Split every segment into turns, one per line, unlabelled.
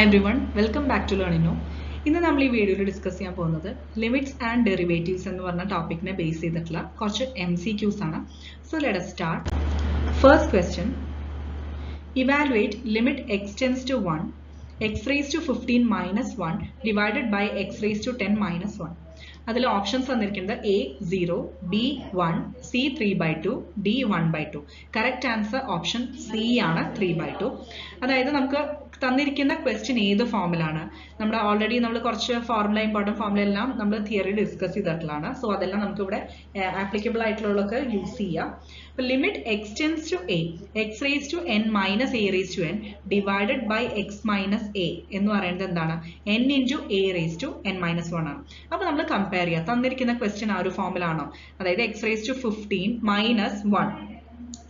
Hi everyone, welcome back to Learnino. ഇന്ന് നമ്മൾ ഈ വീഡിയോയിൽ ഡിസ്കസ് ചെയ്യാൻ പോകുന്നത് ലിമിറ്റ്സ് ആൻഡ് ഡെറിവേറ്റീവ്സ് എന്ന് പറഞ്ഞ ടോപ്പിക്കിനെ ബേസ് ചെയ്തിട്ടുള്ള കുറച്ച് MCQs ആണ്. So let us start. First question. Evaluate limit x tends to 1, x raised to 15 minus 1 divided by x raised to 10 minus 1. അതിൽ ഓപ്ഷൻസ് തന്നിരിക്കുന്നത് A 0, B 1, C 3/2, D 1/2. Correct answer option C ആണ് 3/2. അതായത് നമുക്ക് തന്നിരിക്കുന്ന question ഏത് ഫോമിലാണ് നമ്മൾ already നമ്മൾ കുറച്ച് ഫോർമുല ഇമ്പോർട്ടൻറ്റ് ഫോർമുല എല്ലാം നമ്മൾ തിയറി ഡിസ്കസ് ചെയ്തിട്ടുള്ളതാണ്. സോ അതെല്ലാം നമുക്ക് ഇവിടെ ആപ്ലിക്കബിൾ ആയിട്ടുള്ളതൊക്കെ യൂസ് ചെയ്യാം. അപ്പോൾ limit x tends to a x raise to n minus a raise to n divided by x minus a എന്ന് പറയുന്നത് എന്താണ്? N into a raise to n minus 1 ആണ്. അപ്പോൾ നമ്മൾ കമ്പയർ ചെയ്യുക തന്നിരിക്കുന്ന ക്വസ്റ്റ്യൻ ആ ഒരു ഫോമിലാണോ, അതായത് എക്സ് റേസ് ടു 15 മൈനസ് 1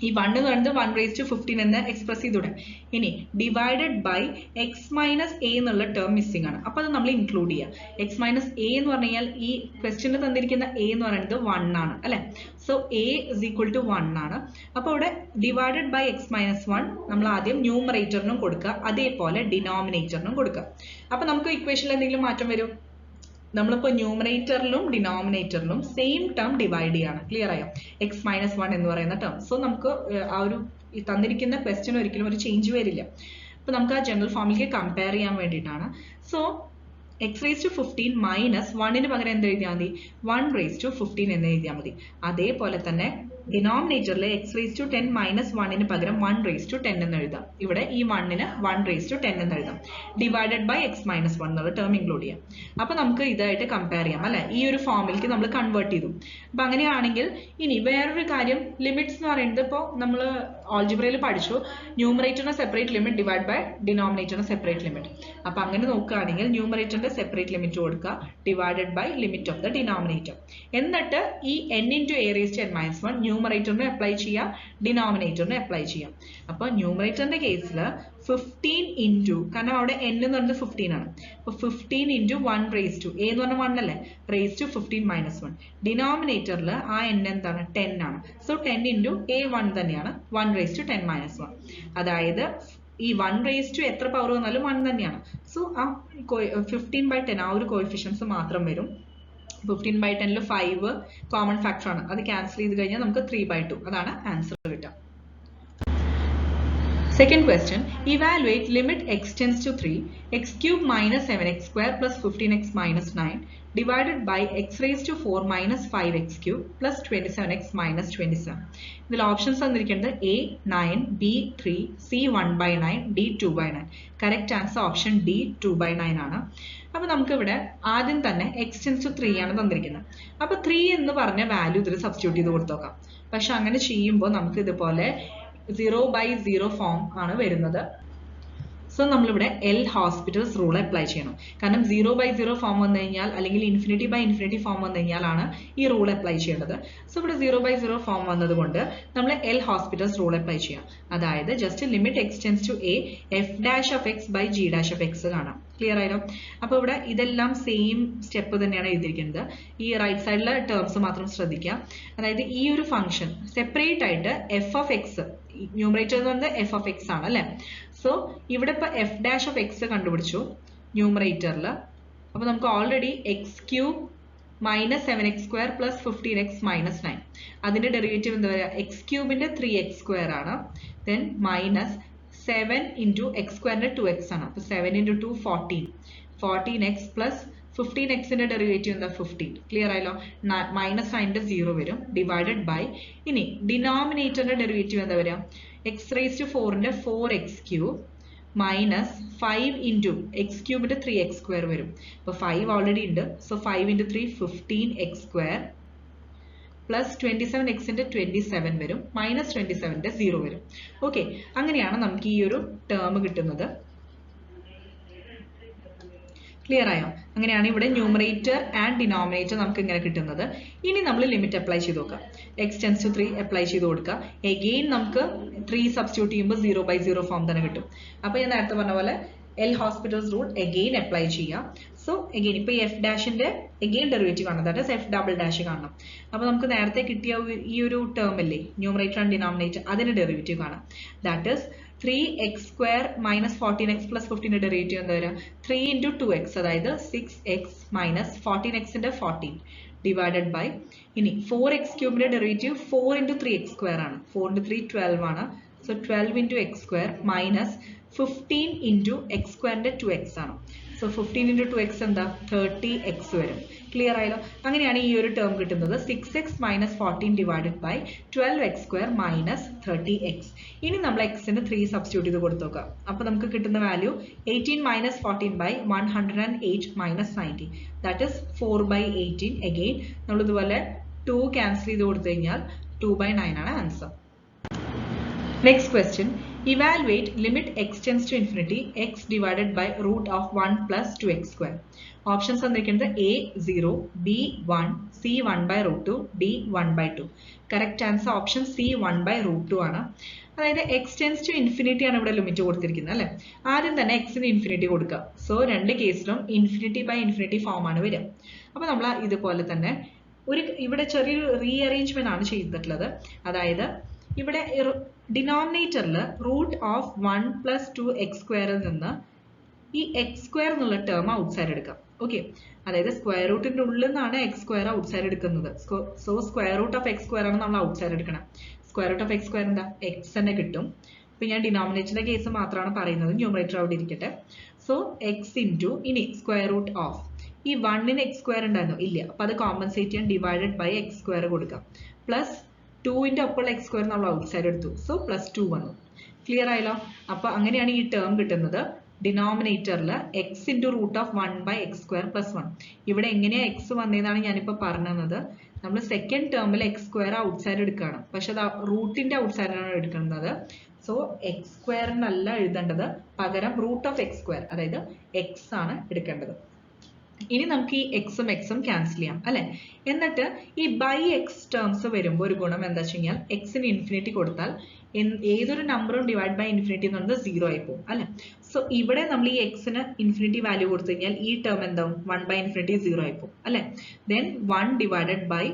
ഈ 1 എന്ന് പറയുന്നത് 1 raised to 15 എന്ന് എക്സ്പ്രസ് ചെയ്തൂടെ. ഇനി divided by x minus a എന്നുള്ള ടേം മിസ്സിംഗ് ആണ്. അപ്പോൾ അത് നമ്മൾ ഇൻക്ലൂഡ് ചെയ്യുക. എക്സ് മൈനസ് എ എന്ന് പറഞ്ഞു കഴിഞ്ഞാൽ ഈ ക്വസ്റ്റ്യനിൽ തന്നിരിക്കുന്ന എ എന്ന് പറയുന്നത് 1 ആണ് അല്ലെ. So a is equal to 1 ആണ്. അപ്പോൾ ഇവിടെ ഡിവൈഡഡ് ബൈ എക്സ് മൈനസ് 1 നമ്മൾ ആദ്യം ന്യൂമറേറ്ററിനും കൊടുക്കുക, അതേപോലെ ഡിനോമിനേറ്ററിനും കൊടുക്കുക. അപ്പോൾ നമുക്ക് ഇക്വേഷനിൽ എന്തെങ്കിലും മാറ്റം വരും? നമ്മളിപ്പോൾ ന്യൂമറേറ്ററിലും ഡിനോമിനേറ്ററിലും സെയിം ടേം ഡിവൈഡ് ചെയ്യാണ്. ക്ലിയർ ആയോ? എക്സ് മൈനസ് 1 എന്ന് പറയുന്ന ടേം. സോ നമുക്ക് ആ ഒരു തന്നിരിക്കുന്ന ക്വസ്റ്റ്യൻ ഒരിക്കലും ഒരു ചേഞ്ച് വരില്ല. അപ്പോൾ നമുക്ക് ആ ജനറൽ ഫോമിലേക്ക് കമ്പയർ ചെയ്യാൻ വേണ്ടിയിട്ടാണ്. So x raise to 15 minus 1ന് പകരം എന്ത് എഴുതിയാൽ മതി? 1 റേസ് ടു 15 എന്ന് എഴുതിയാൽ മതി. അതേപോലെ തന്നെ ഡിനോമിനേറ്ററിൽ എക്സ് റേസ് ടു 10 മൈനസ് 1ന് പകരം 1 റേസ് ടു 10 എന്ന് എഴുതാം. ഇവിടെ ഈ 1ന് 1 റേസ് ടു 10 എന്ന് എഴുതാം. ഡിവൈഡഡ് ബൈ എക്സ് മൈനസ് 1 എന്നുള്ള ടേം ഇൻക്ലൂഡ് ചെയ്യാം. അപ്പോൾ നമുക്ക് ഇതായിട്ട് കമ്പയർ ചെയ്യാം അല്ലെ. ഈ ഒരു ഫോമിലേക്ക് നമ്മൾ കൺവേർട്ട് ചെയ്തു. അപ്പോൾ അങ്ങനെയാണെങ്കിൽ ഇനി വേറൊരു കാര്യം, ലിമിറ്റ്സ് എന്ന് പറയുന്നത് ഇപ്പോൾ നമ്മൾ ഓൾജിബ്രയിൽ പഠിച്ചു, ന്യൂമറേറ്ററിന് സെപ്പറേറ്റ് ലിമിറ്റ് ഡിവൈഡ് ബൈ ഡിനോമിനേറ്ററിന് സെപ്പറേറ്റ് ലിമിറ്റ്. അപ്പോൾ അങ്ങനെ നോക്കുകയാണെങ്കിൽ ന്യൂമറേറ്ററിന്റെ സെപ്പറേറ്റ് ലിമിറ്റ് കൊടുക്കുക, divided by limit of the denominator. എന്നിട്ട് ഈ n into a raise to n minus 1 ന്യൂമറേറ്ററിന് അപ്ലൈ ചെയ്യാം, ഡിനോമിനേറ്ററിന് അപ്ലൈ ചെയ്യാം. അപ്പോൾ ന്യൂമറേറ്ററിന്റെ കേസിൽ 15 ഇൻറ്റു, കാരണം അവിടെ n എന്ന് പറയുന്നത് 15 ആണ്. അപ്പോൾ 15 ഇൻറ്റു 1 റേസ് ടു എ എന്ന് പറഞ്ഞാൽ 1 അല്ലേ, റേസ് ടു 15 മൈനസ് 1. ഡിനോമിനേറ്ററിൽ ആ n എന്താണ്? 10 ആണ്. സോ 10 ഇൻറ്റു എ 1 തന്നെയാണ്, 1 റേസ് ടു 10 മൈനസ് 1. അതായത് ഈ 1 റേസ് ടു എത്ര പവർ വന്നാലും 1 തന്നെയാണ്. സോ ആ 15/10 ആ ഒരു കോഎഫിഷ്യൻസ് മാത്രം വരും. 15/10 5 കോമൺ ഫാക്ടർ ആണ്, അത് ക്യാൻസൽ ചെയ്ത് കഴിഞ്ഞാൽ നമുക്ക് 3/2. അതാണ് ആൻസർ കിട്ടുക. Second question, evaluate limit x tends to 3, x cube minus 7x square plus 15x minus 9 divided by x raised to 4 minus 5x cube plus 27x minus 27. ഇതിൽ ഓപ്ഷൻസ് തന്നിരിക്കുന്നത് A 9, B 3, C 1/9, D 2/9. Correct answer option D 2/9 ആണ്. അപ്പോൾ നമുക്ക് ഇവിടെ ആദ്യം തന്നെ x tends to 3 ആണ് തന്നിരിക്കുന്നത്. അപ്പോൾ 3 എന്ന് പറഞ്ഞ വാല്യൂ ഇതിൽ സബ്സ്റ്റിറ്റ്യൂട്ട് ചെയ്ത് കൊടുത്തു നോക്കാം. പക്ഷെ അങ്ങനെ ചെയ്യുമ്പോൾ നമുക്ക് ഇതുപോലെ 0/0 ഫോം ആണ് വരുന്നത്. സോ നമ്മളിവിടെ എൽ ഹോസ്പിറ്റൽസ് റൂൾ അപ്ലൈ ചെയ്യണം. കാരണം 0/0 ഫോം വന്നു കഴിഞ്ഞാൽ അല്ലെങ്കിൽ ഇൻഫിനിറ്റി/ഇൻഫിനിറ്റി ഫോം വന്നു കഴിഞ്ഞാലാണ് ഈ റൂൾ അപ്ലൈ ചെയ്യേണ്ടത്. സോ ഇവിടെ 0/0 ഫോം വന്നതുകൊണ്ട് നമ്മൾ എൽ ഹോസ്പിറ്റൽസ് റൂൾ അപ്ലൈ ചെയ്യാം. അതായത് just limit x tends to a f dash of x by g dash of x കാണാം. ക്ലിയർ ആയല്ലോ? അപ്പോൾ ഇവിടെ ഇതെല്ലാം സെയിം സ്റ്റെപ്പ് തന്നെയാണ് എഴുതിയിരിക്കുന്നത്. ഈ റൈറ്റ് സൈഡിലെ ടേംസ് മാത്രം ശ്രദ്ധിക്കുക. അതായത് ഈ ഒരു ഫംഗ്ഷൻ സെപ്പറേറ്റ് ആയിട്ട് എഫ് ഓഫ് എക്സ്, ന്യൂമറേറ്റർ എന്ന് പറയുന്നത് എഫ് ഓഫ് എക്സ് ആണ് അല്ലെ. സോ ഇവിടെ ഇപ്പോൾ എഫ് ഡാഷ് ഓഫ് എക്സ് കണ്ടുപിടിച്ചു ന്യൂമറേറ്ററിൽ. അപ്പോൾ നമുക്ക് already X cube minus 7x square plus 15x minus 9, അതിന്റെ ഡെറിവേറ്റീവ് എന്താ പറയുക? എക്സ് ക്യൂബിന്റെ 3x സ്ക്വയർ ആണ്, ദെൻ മൈനസ് 7 ഇൻറ്റു എക്സ് സ്ക്വയറിന്റെ 2x ആണ്. അപ്പോൾ 7 ഇൻറ്റു 2 14x പ്ലസ് 15xന്റെ ഡെറിവേറ്റീവ് എന്താ? 15. ക്ലിയർ ആയല്ലോ? മൈനസ് 9ന്റെ 0 വരും, ഡിവൈഡഡ് ബൈ ഇനി ഡിനോമിനേറ്ററിന്റെ ഡെറിവേറ്റീവ് എന്താ വരിക? എക്സ് റേസ് ടു 4ന്റെ 4x cube minus 5 into x ക്യൂബിന്റെ 3x സ്ക്വയർ വരും. അപ്പോൾ 5 ഓൾറെഡി ഉണ്ട്. സോ 5 ഇൻറ്റു 3 15x സ്ക്വയർ പ്ലസ് 27xന്റെ 27 വരും, മൈനസ് 27ന്റെ 0 വരും. ഓക്കെ, അങ്ങനെയാണ് നമുക്ക് ഈ ഒരു ടേം കിട്ടുന്നത്. ക്ലിയർ ആയോ? അങ്ങനെയാണ് ഇവിടെ ന്യൂമറേറ്റർ ആൻഡ് ഡിനോമിനേറ്റർ നമുക്ക് ഇങ്ങനെ കിട്ടുന്നത്. ഇനി നമ്മൾ ലിമിറ്റ് അപ്ലൈ ചെയ്ത് നോക്കാം. എക്സ് ടെൻസ് ടു 3 അപ്ലൈ ചെയ്ത് കൊടുക്കുക. എഗെയിൻ നമുക്ക് 3 സബ്സ്റ്റിറ്റ്യൂട്ട് ചെയ്യുമ്പോൾ 0/0 ഫോം തന്നെ കിട്ടും. അപ്പോൾ ഞാൻ നേരത്തെ പറഞ്ഞ പോലെ L Hospital's rule again apply ചെയ്യാം. സോ എഗെയിൻ ഇപ്പോൾ ഈ എഫ് ഡാഷിന്റെ എഗെയിൻ ഡെറിവേറ്റീവ് കാണണം, that is F double dash കാണണം. അപ്പോൾ നമുക്ക് നേരത്തെ കിട്ടിയ ഈ ഒരു ടേം അല്ലേ ന്യൂമറേറ്റർ ആൻഡ് ഡിനോമിനേറ്റർ, അതിന്റെ ഡെറിവേറ്റീവ് കാണാം. That is 3x square minus 14x plus 15 derivative എന്താ വരിക 3 into 2x അതായത് 6x minus 14x ന്റെ 14 divided by ഇനി 4x cube ന്റെ ഡെറിവേറ്റീവ് 4 into 3x square ആണ് 4 into 3 12 ആണ് so 12 into x square minus 15 into x square ന്റെ 2x ആണ് so 15 into 2x എന്താ 30x വരും ക്ലിയർ ആയല്ലോ അങ്ങനെയാണ് ഈ ഒരു ടേം കിട്ടുന്നത് 6x minus 14 divided by 12x square minus 30x ഇനി നമ്മൾ x ന് 3 സബ്സ്റ്റിറ്റ്യൂട്ട് ചെയ്ത് കൊടുത്തു നോക്കാം അപ്പോൾ നമുക്ക് കിട്ടുന്ന value 18 minus 14 by 108 minus 90 that is 4 by 18 again നമ്മൾ ഇതുപോലെ 2 ക്യാൻസൽ ചെയ്ത് കൊടുത്തു കഴിഞ്ഞാൽ 2 by 9 ആണ് answer Next question. Evaluate limit x tends to infinity x divided by root of 1 plus 2x square. Options are A 0, B 1, C 1 by root 2, D 1 by 2. Correct answer option C 1 by root 2 ആണ് അതായത് x tends to infinity ആണ് ഇവിടെ limit കൊടുത്തിരിക്കുന്നത് അല്ലേ ആദ്യം തന്നെ x ന് infinity കൊടുക്കുക സോ രണ്ട് കേസിലും ഇൻഫിനിറ്റി ബൈ ഇൻഫിനിറ്റി ഫോം ആണ് വരിക അപ്പോൾ നമ്മൾ ഇതുപോലെ തന്നെ ഇവിടെ ചെറിയൊരു റീഅറേഞ്ച്മെന്റ് ആണ് ചെയ്തിട്ടുള്ളത് അതായത് ഇവിടെ ഡിനോമിനേറ്ററിൽ റൂട്ട് ഓഫ് 1 പ്ലസ് 2x സ്ക്വയറിൽ നിന്ന് ഈ എക്സ് സ്ക്വയർ എന്നുള്ള ടേം ഔട്ട്സൈഡ് എടുക്കാം ഓക്കെ അതായത് സ്ക്വയർ റൂട്ടിന്റെ ഉള്ളിൽ നിന്നാണ് എക്സ് സ്ക്വയർ ഔട്ട്സൈഡ് എടുക്കുന്നത് so square root of x square ആണ് നമ്മൾ ഔട്ട്സൈഡ് എടുക്കണം square root of x square എന്താ എക്സ് തന്നെ കിട്ടും ഇപ്പൊ ഞാൻ ഡിനോമിനേറ്ററിന്റെ കേസ് മാത്രമാണ് പറയുന്നത് ന്യൂമറേറ്റർ അവിടെ ഇരിക്കട്ടെ സോ എക്സ് ഇൻറ്റു ഇനി സ്ക്വയർ റൂട്ട് ഓഫ് ഈ 1 ന് എക്സ് സ്ക്വയർ ഉണ്ടായിരുന്നു ഇല്ല അപ്പൊ അത് കോമ്പൻസേറ്റ് ചെയ്യാൻ ഡിവൈഡഡ് ബൈ എക്സ് സ്ക്വയർ കൊടുക്കാം പ്ലസ് 2 ന്റെ ഒപ്പമുള്ള എക്സ് സ്ക്വയർ നമ്മൾ ഔട്ട്സൈഡ് എടുത്തു സോ പ്ലസ് 2 വന്നു ക്ലിയർ ആയല്ലോ അപ്പൊ അങ്ങനെയാണ് ഈ ടേം കിട്ടുന്നത് ഡിനോമിനേറ്ററിൽ x into root of 1 by x square plus 1 ഇവിടെ എങ്ങനെയാ എക്സ് വന്നതെന്നാണ് ഞാനിപ്പോൾ പറഞ്ഞത് നമ്മൾ സെക്കൻഡ് ടേമിൽ എക്സ് സ്ക്വയർ ഔട്ട്സൈഡ് എടുക്കുകയാണ് പക്ഷെ അത് റൂട്ടിന്റെ ഔട്ട്സൈഡിനാണ് എടുക്കുന്നത് സോ എക്സ് സ്ക്വയറിനല്ല എഴുതേണ്ടത് പകരം റൂട്ട് ഓഫ് എക്സ് സ്ക്വയർ അതായത് എക്സ് ആണ് എടുക്കേണ്ടത് ഇനി നമുക്ക് ഈ എക്സും എക്സും ക്യാൻസൽ ചെയ്യാം അല്ലെ എന്നിട്ട് ഈ ബൈ എക്സ് ടേംസ് വരുമ്പോൾ ഒരു ഗുണം എന്താ വെച്ച് കഴിഞ്ഞാൽ എക്സിന് ഇൻഫിനിറ്റി കൊടുത്താൽ ഏതൊരു നമ്പറും ഡിവൈഡ് ബൈ ഇൻഫിനിറ്റി എന്ന് പറയുന്നത് 0 ആയി പോകും അല്ലെ സോ ഇവിടെ നമ്മൾ ഈ എക്സിന് ഇൻഫിനിറ്റി വാല്യൂ കൊടുത്തു കഴിഞ്ഞാൽ ഈ ടേം എന്താവും 1 ബൈ ഇൻഫിനിറ്റി 0 ആയി പോകും അല്ലെ ദെൻ 1 ഡിവൈഡഡ് ബൈ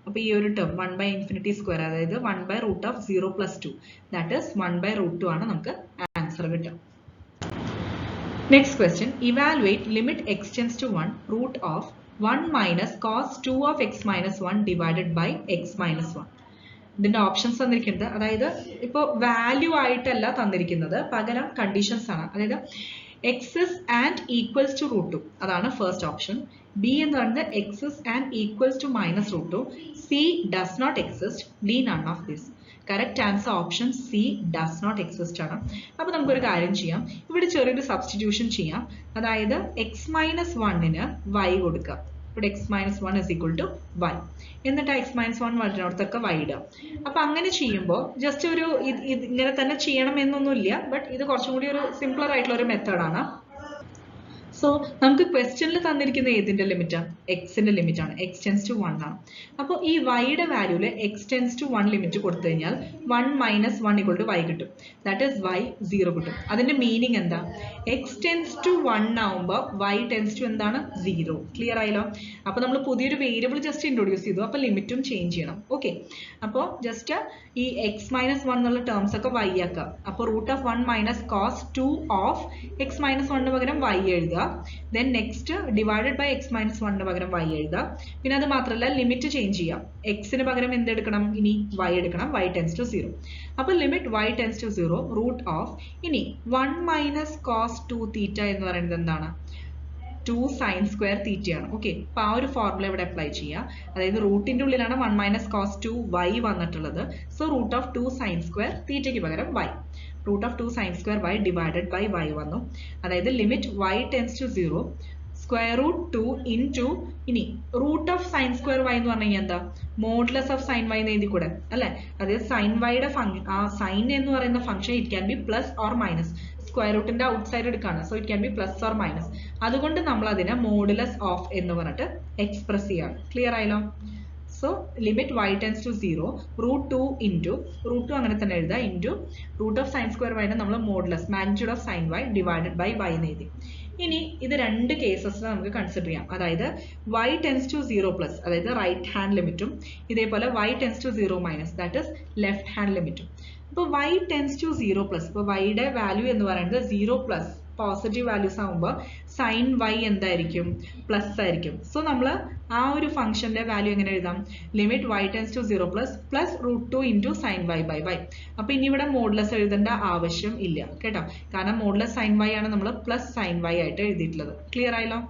അപ്പൊ ഈ ഒരു ടേം 1 ബൈ ഇൻഫിനിറ്റി സ്ക്വയർ അതായത് 1 by root of 0 plus 2 that is 1 by root 2 ആണ് നമുക്ക് ആൻസർ കിട്ടുക Next question, evaluate limit x tends to 1 root of 1 minus cos 2 of x minus 1 divided by x minus 1. ഇതിന്റെ options തന്നിരിക്കുന്നത് അതായത് ഇപ്പോൾ value ആയിട്ടല്ല തന്നിരിക്കുന്നത് പകരം കണ്ടീഷൻസ് ആണ് അതായത് excess and equals to root 2 അതാണ് ഫസ്റ്റ് ഓപ്ഷൻ ബി എന്ന് പറയുന്നത് excess and equals to minus root 2 c does not exist d none of this correct answer option c does not exist ആണ് അപ്പൊ നമുക്കൊരു കാര്യം ചെയ്യാം ഇവിടെ ചെറിയൊരു സബ്സ്റ്റിറ്റ്യൂഷൻ ചെയ്യാം അതായത് എക്സ് മൈനസ് 1 വൈ കൊടുക്കുക ഇവിടെ x minus 1 is equal to y എന്നിട്ട് എക്സ് മൈനസ് 1 വരുന്നിടത്തൊക്കെ വൈ ഇടുക അപ്പൊ അങ്ങനെ ചെയ്യുമ്പോൾ ജസ്റ്റ് ഒരു ഇങ്ങനെ തന്നെ ചെയ്യണം എന്നൊന്നുമില്ല ബട്ട് ഇത് കുറച്ചും കൂടി ഒരു സിംപ്ലർ ആയിട്ടുള്ള ഒരു മെത്തേഡാണ് സോ നമുക്ക് ക്വസ്റ്റ്യനിൽ തന്നിരിക്കുന്ന ഏതിന്റെ ലിമിറ്റാണ് എക്സിന്റെ ലിമിറ്റ് ആണ് എക്സ് ടെൻസ് ടു 1 ആണ് അപ്പോൾ ഈ വൈയുടെ വാല്യൂല് എക്സ് ടെൻസ് ടു 1 ലിമിറ്റ് കൊടുത്തു കഴിഞ്ഞാൽ 1 മൈനസ് 1 ഈക്വൽ ടു വൈ കിട്ടും ദാറ്റ് ഈസ് വൈ 0 കിട്ടും അതിന്റെ മീനിങ് എന്താ എക്സ് ടെൻസ് ടു 1 ആവുമ്പോൾ വൈ ടെൻസ് ടു എന്താണ് 0 ക്ലിയർ ആയല്ലോ അപ്പൊ നമ്മൾ പുതിയൊരു വേരിയബിൾ ജസ്റ്റ് ഇൻട്രൊഡ്യൂസ് ചെയ്തു അപ്പൊ ലിമിറ്റും ചേഞ്ച് ചെയ്യണം ഓക്കെ അപ്പോൾ ജസ്റ്റ് ഈ എക്സ് മൈനസ് 1 എന്നുള്ള ടേംസ് ഒക്കെ വൈ ആക്കുക അപ്പോൾ root of 1 minus cos 2 of x minus 1 പകരം വൈ എഴുതുക then next divided by x minus 1 പകരം y എഴുതാം പിന്നെ അത് മാത്രമല്ല ലിമിറ്റ് ചേഞ്ച് ചെയ്യാം x ന് പകരം എന്ത് എടുക്കണം ഇനി y എടുക്കണം y tends to 0 അപ്പോൾ limit y tends to 0 root of ഇനി 1 മൈനസ് കോസ് 2 തീറ്റ എന്ന് പറയുന്നത് എന്താണ് 2 സൈൻ സ്ക്വയർ തീറ്റ ആണ് ഓക്കെ അപ്പോൾ ആ ഒരു ഫോർമുല ഇവിടെ അപ്ലൈ ചെയ്യാം അതായത് റൂട്ടിന്റെ ഉള്ളിലാണ് 1 മൈനസ് കോസ് 2 y വന്നിട്ടുള്ളത് so root of 2 sine square തീറ്റയ്ക്ക് പകരം y root of 2 sin square y divided by y വന്നു അതായത് limit y tends to 0 square root 2 into ഇനി root of sin square y എന്ന് പറഞ്ഞു കഴിഞ്ഞാൽ എന്താ modulus of sin y എന്ന് എഴുതി കൂടെ അല്ലേ അതായത് sin y യുടെ ഫംഗ്ഷൻ ആ sin എന്ന് പറയുന്ന function it can be plus or minus square റൂട്ടിന്റെ ഔട്ട്സൈഡ് എടുക്കാണ് so it can be plus or minus അതുകൊണ്ട് നമ്മൾ അതിനെ മോഡുലസ് ഓഫ് എന്ന് പറഞ്ഞിട്ട് എക്സ്പ്രസ് ചെയ്യാണ് ക്ലിയർ ആയല്ലോ So limit y tends to 0 root 2 into root 2 അങ്ങനെ തന്നെ എഴുതുക into root of sin square y നമ്മൾ modulus magnitude of sin y divided by y എന്ന് എഴുതി ഇനി ഇത് രണ്ട് കേസസിൽ നമുക്ക് കൺസിഡർ ചെയ്യാം അതായത് y tends to 0 പ്ലസ് അതായത് റൈറ്റ് ഹാൻഡ് ലിമിറ്റും ഇതേപോലെ y tends to 0 minus that is left hand ലിമിറ്റും അപ്പോൾ y ടെൻസ് ടു 0 പ്ലസ്, ഇപ്പോൾ വൈയുടെ വാല്യൂ എന്ന് പറയുന്നത് 0 പ്ലസ് പോസിറ്റീവ് വാല്യൂസ് ആകുമ്പോൾ സൈൻ y എന്തായിരിക്കും? പ്ലസ് ആയിരിക്കും. സോ നമ്മൾ ആ ഒരു ഫംഗ്ഷന്റെ വാല്യൂ എങ്ങനെ എഴുതാം? Limit y tends to 0 plus plus √2 into sine y by y. അപ്പോൾ ഇനി ഇവിടെ മോഡുലസ് എഴുതേണ്ട ആവശ്യം ഇല്ല കേട്ടോ, കാരണം മോഡുലസ് സൈൻ y ആണ് നമ്മൾ പ്ലസ് സൈൻ y ആയിട്ട് എഴുതിയിട്ടുള്ളത്. ക്ലിയർ ആയല്ലോ?